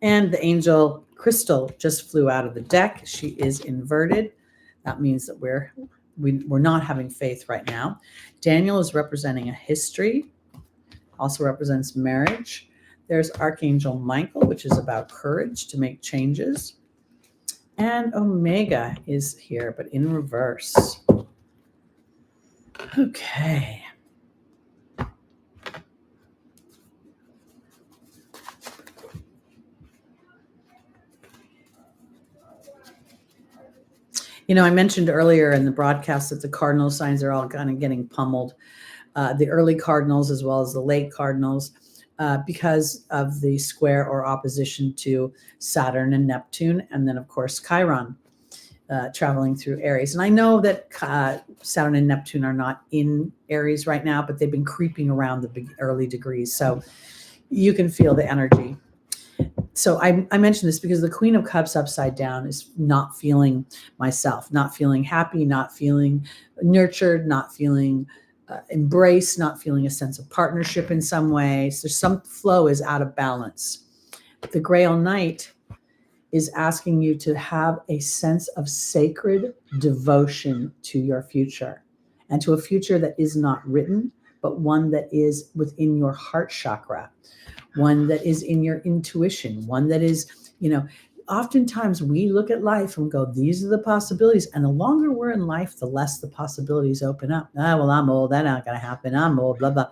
And the angel Crystal just flew out of the deck. She is inverted. That means that we're not having faith right now. Daniel is representing a history, also represents marriage. There's Archangel Michael, which is about courage to make changes. And Omega is here, but in reverse. Okay. You know, I mentioned earlier in the broadcast that the cardinal signs are all kind of getting pummeled. The early cardinals as well as the late cardinals, because of the square or opposition to Saturn and Neptune, and then of course Chiron traveling through Aries. And I know that Saturn and Neptune are not in Aries right now, but they've been creeping around the big early degrees, so you can feel the energy. So I mentioned this because the Queen of Cups upside down is not feeling myself, not feeling happy, not feeling nurtured, not feeling embraced, not feeling a sense of partnership in some way. So some flow is out of balance. The Grail Knight is asking you to have a sense of sacred devotion to your future and to a future that is not written, but one that is within your heart chakra, one that is in your intuition, one that is, you know, oftentimes we look at life and go, these are the possibilities. And the longer we're in life, the less the possibilities open up. Well, I'm old. That's not going to happen. I'm old, blah, blah.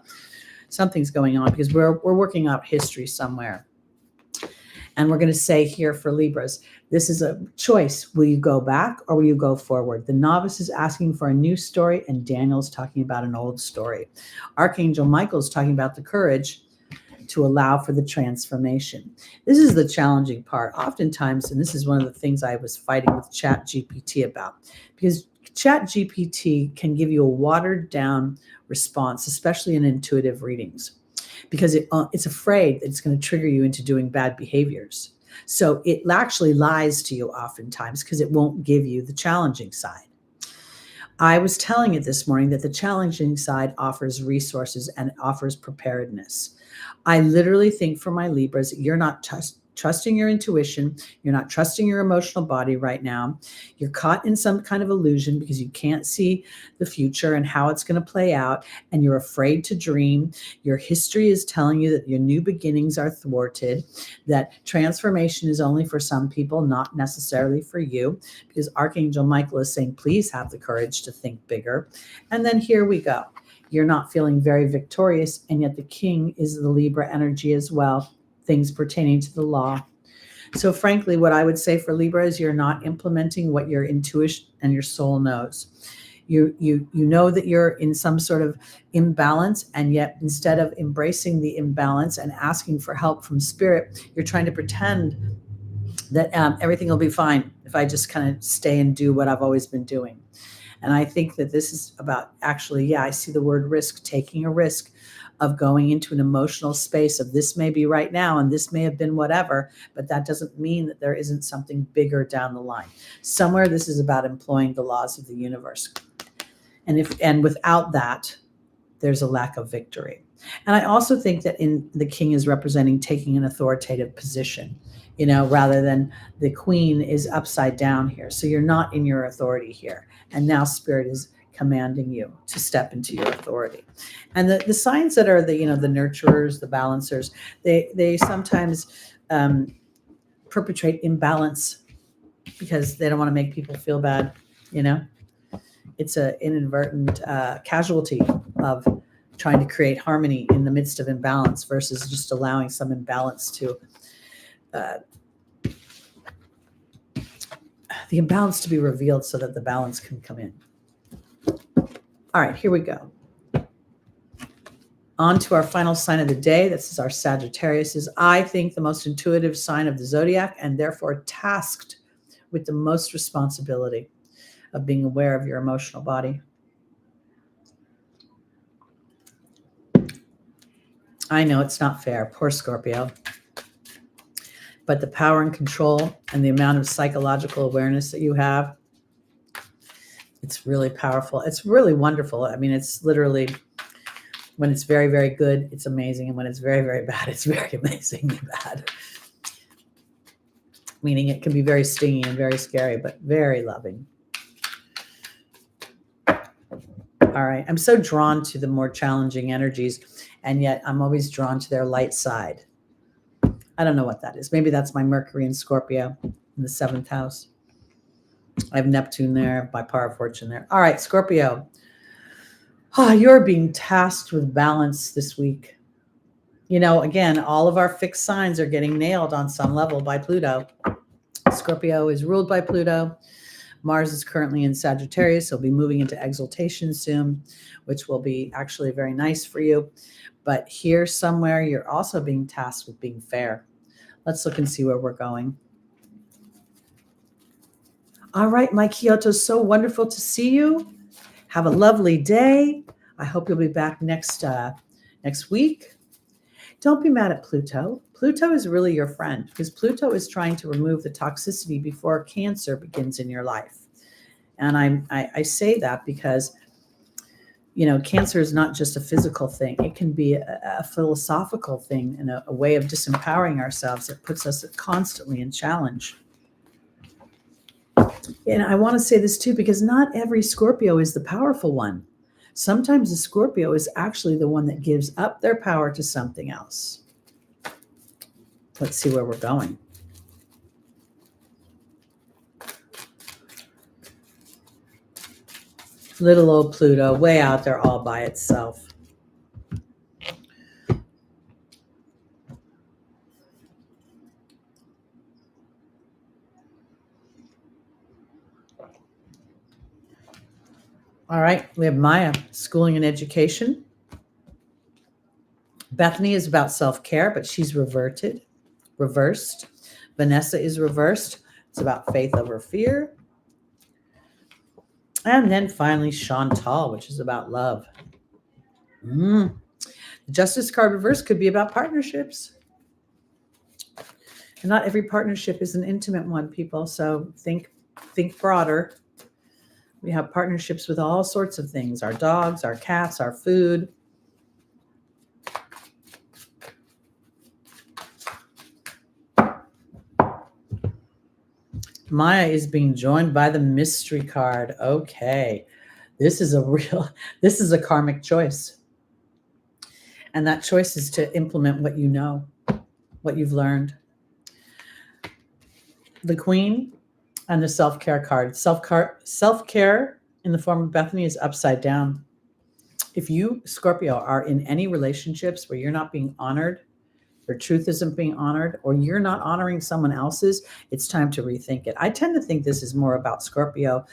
Something's going on because we're working out history somewhere. And we're going to say here for Libras, this is a choice. Will you go back or will you go forward? The novice is asking for a new story, and Daniel's talking about an old story. Archangel Michael's talking about the courage to allow for the transformation. This is the challenging part. Oftentimes, and this is one of the things I was fighting with ChatGPT about, because ChatGPT can give you a watered down response, especially in intuitive readings, because it's afraid that it's going to trigger you into doing bad behaviors. So it actually lies to you oftentimes because it won't give you the challenging side. I was telling it this morning that the challenging side offers resources and offers preparedness. I literally think for my Libras, you're not trusting your intuition. You're not trusting your emotional body right now. You're caught in some kind of illusion because you can't see the future and how it's going to play out. And you're afraid to dream. Your history is telling you that your new beginnings are thwarted, that transformation is only for some people, not necessarily for you, because Archangel Michael is saying, please have the courage to think bigger. And then here we go. You're not feeling very victorious. And yet the king is the Libra energy as well. Things pertaining to the law. So frankly, what I would say for Libra is you're not implementing what your intuition and your soul knows. You know that you're in some sort of imbalance, and yet instead of embracing the imbalance and asking for help from spirit, you're trying to pretend that everything will be fine if I just kind of stay and do what I've always been doing. And I think that this is about actually, yeah, I see the word risk, taking a risk of going into an emotional space of this may be right now and this may have been whatever, but that doesn't mean that there isn't something bigger down the line. Somewhere this is about employing the laws of the universe. And without that, there's a lack of victory. And I also think that in the king is representing taking an authoritative position, rather than the queen is upside down here. So you're not in your authority here. And now spirit is commanding you to step into your authority. And the signs that are the nurturers, the balancers, they sometimes perpetrate imbalance because they don't want to make people feel bad. It's an inadvertent casualty of trying to create harmony in the midst of imbalance versus just allowing some imbalance to the imbalance to be revealed so that the balance can come in. All right, here we go. On to our final sign of the day. This is our Sagittarius. Is, I think, the most intuitive sign of the zodiac, and therefore tasked with the most responsibility of being aware of your emotional body. I know it's not fair, poor Scorpio. But the power and control and the amount of psychological awareness that you have, it's really powerful. It's really wonderful. I mean, it's literally, when it's very, very good, it's amazing. And when it's very, very bad, it's very amazingly bad. Meaning it can be very stingy and very scary, but very loving. All right. I'm so drawn to the more challenging energies, and yet I'm always drawn to their light side. I don't know what that is. Maybe that's my Mercury in Scorpio in the 7th house. I have Neptune there, my power of fortune there. All right, Scorpio. You're being tasked with balance this week. Again, all of our fixed signs are getting nailed on some level by Pluto. Scorpio is ruled by Pluto. Mars is currently in Sagittarius. He'll be moving into exaltation soon, which will be actually very nice for you. But here somewhere, you're also being tasked with being fair. Let's look and see where we're going. All right, my Kyoto, so wonderful to see you. Have a lovely day. I hope you'll be back next week. Don't be mad at Pluto. Pluto is really your friend, because Pluto is trying to remove the toxicity before Cancer begins in your life. And I say that because Cancer is not just a physical thing. It can be a philosophical thing and a way of disempowering ourselves that puts us constantly in challenge. And I want to say this too, because not every Scorpio is the powerful one. Sometimes the Scorpio is actually the one that gives up their power to something else. Let's see where we're going. Little old Pluto, way out there all by itself. All right, we have Maya, schooling and education. Bethany is about self-care, but she's reversed. Vanessa is reversed. It's about faith over fear. And then finally, Chantal, which is about love. The Justice card reverse could be about partnerships. And not every partnership is an intimate one, people. So think broader. We have partnerships with all sorts of things. Our dogs, our cats, our food. Maya is being joined by the mystery card. Okay. This is a karmic choice. And that choice is to implement what you know, what you've learned. The Queen and the self-care card. Self-care in the form of Bethany is upside down. If you, Scorpio, are in any relationships where you're not being honored, your truth isn't being honored, or you're not honoring someone else's, it's time to rethink it. I tend to think this is more about Scorpio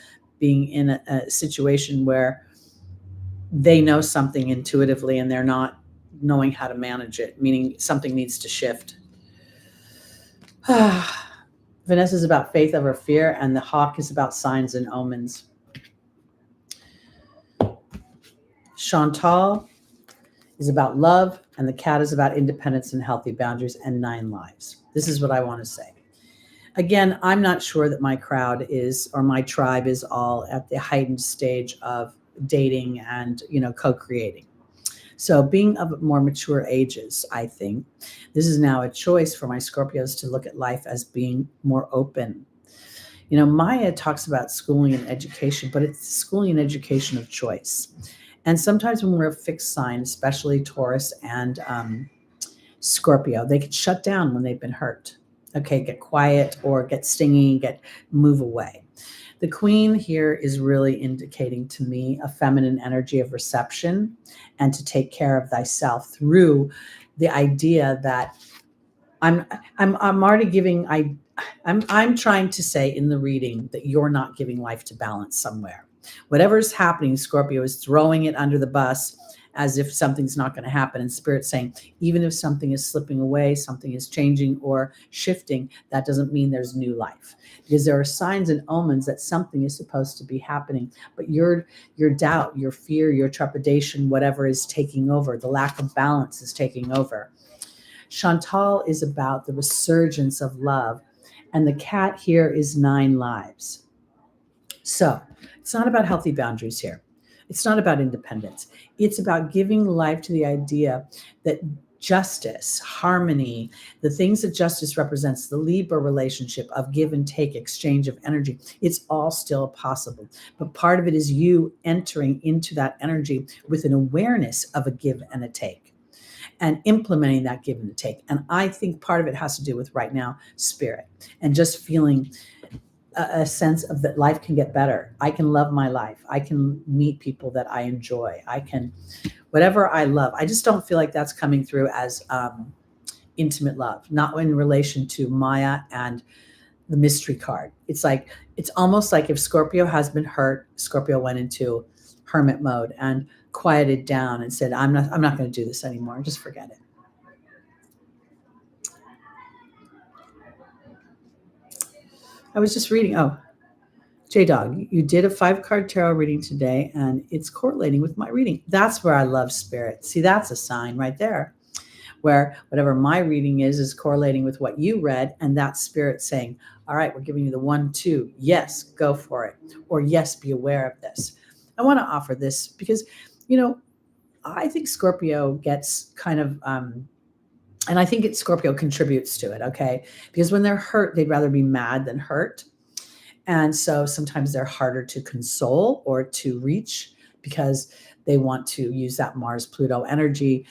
being in a situation where they know something intuitively and they're not knowing how to manage it, meaning something needs to shift. Vanessa is about faith over fear, and the hawk is about signs and omens. Chantal is about love, and the cat is about independence and healthy boundaries and 9 lives. This is what I want to say. Again, I'm not sure that my crowd is, or my tribe is all at the heightened stage of dating and, co-creating. So being of more mature ages, I think this is now a choice for my Scorpios to look at life as being more open. Maya talks about schooling and education, but it's schooling and education of choice. And sometimes when we're a fixed sign, especially Taurus and Scorpio, they get shut down when they've been hurt. Okay, get quiet or get stingy, move away. The queen here is really indicating to me a feminine energy of reception and to take care of thyself through the idea that I'm already giving, I'm trying to say in the reading that you're not giving life to balance somewhere. Whatever's happening, Scorpio is throwing it under the bus as if something's not going to happen. And Spirit's saying, even if something is slipping away, something is changing or shifting, that doesn't mean there's new life. Because there are signs and omens that something is supposed to be happening. But your doubt, your fear, your trepidation, whatever is taking over, the lack of balance is taking over. Chantal is about the resurgence of love. And the cat here is 9 lives. So it's not about healthy boundaries here. It's not about independence. It's about giving life to the idea that justice, harmony, the things that justice represents, the Libra relationship of give and take, exchange of energy, it's all still possible. But part of it is you entering into that energy with an awareness of a give and a take and implementing that give and a take. And I think part of it has to do with right now, Spirit, and just feeling a sense of that life can get better. I can love my life. I can meet people that I enjoy. I can, whatever I love. I just don't feel like that's coming through as intimate love, not in relation to Maya and the mystery card. It's almost like if Scorpio has been hurt, Scorpio went into hermit mode and quieted down and said, I'm not going to do this anymore. Just forget it. I was just reading, J-Dog, you did a 5-card tarot reading today, and it's correlating with my reading. That's where I love Spirit. See, that's a sign right there, where whatever my reading is correlating with what you read, and that's Spirit saying, all right, we're giving you the 1, 2. Yes, go for it. Or yes, be aware of this. I want to offer this because, I think Scorpio gets kind of... and I think Scorpio contributes to it, okay? Because when they're hurt, they'd rather be mad than hurt. And so sometimes they're harder to console or to reach because they want to use that Mars-Pluto energy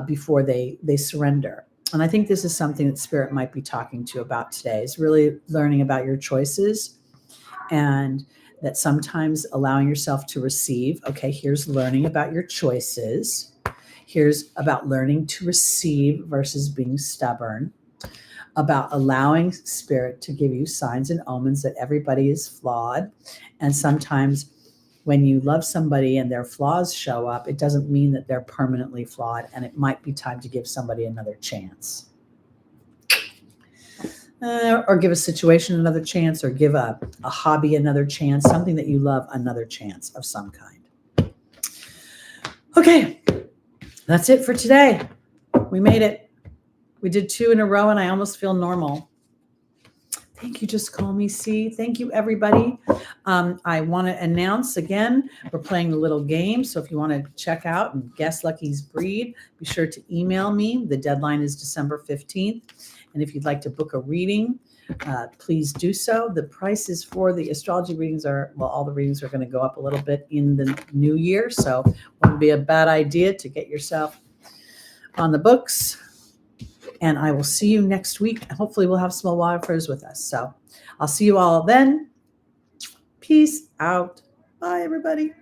before they surrender. And I think this is something that Spirit might be talking to you about today, is really learning about your choices and that sometimes allowing yourself to receive. Okay, here's learning about your choices. Here's about learning to receive versus being stubborn, about allowing Spirit to give you signs and omens that everybody is flawed. And sometimes when you love somebody and their flaws show up, it doesn't mean that they're permanently flawed, and it might be time to give somebody another chance. Or give a situation another chance, or give a hobby another chance, something that you love another chance of some kind. Okay. That's it for today. We made it. We did 2 in a row, and I almost feel normal. Thank you. Just call me C. Thank you, everybody. I want to announce again, we're playing a little game. So if you want to check out and guess Lucky's breed, be sure to email me. The deadline is December 15th. And if you'd like to book a reading, please do so. The prices for the astrology readings all the readings are going to go up a little bit in the new year. So it wouldn't be a bad idea to get yourself on the books. And I will see you next week. Hopefully we'll have small wildfires with us. So I'll see you all then. Peace out. Bye, everybody.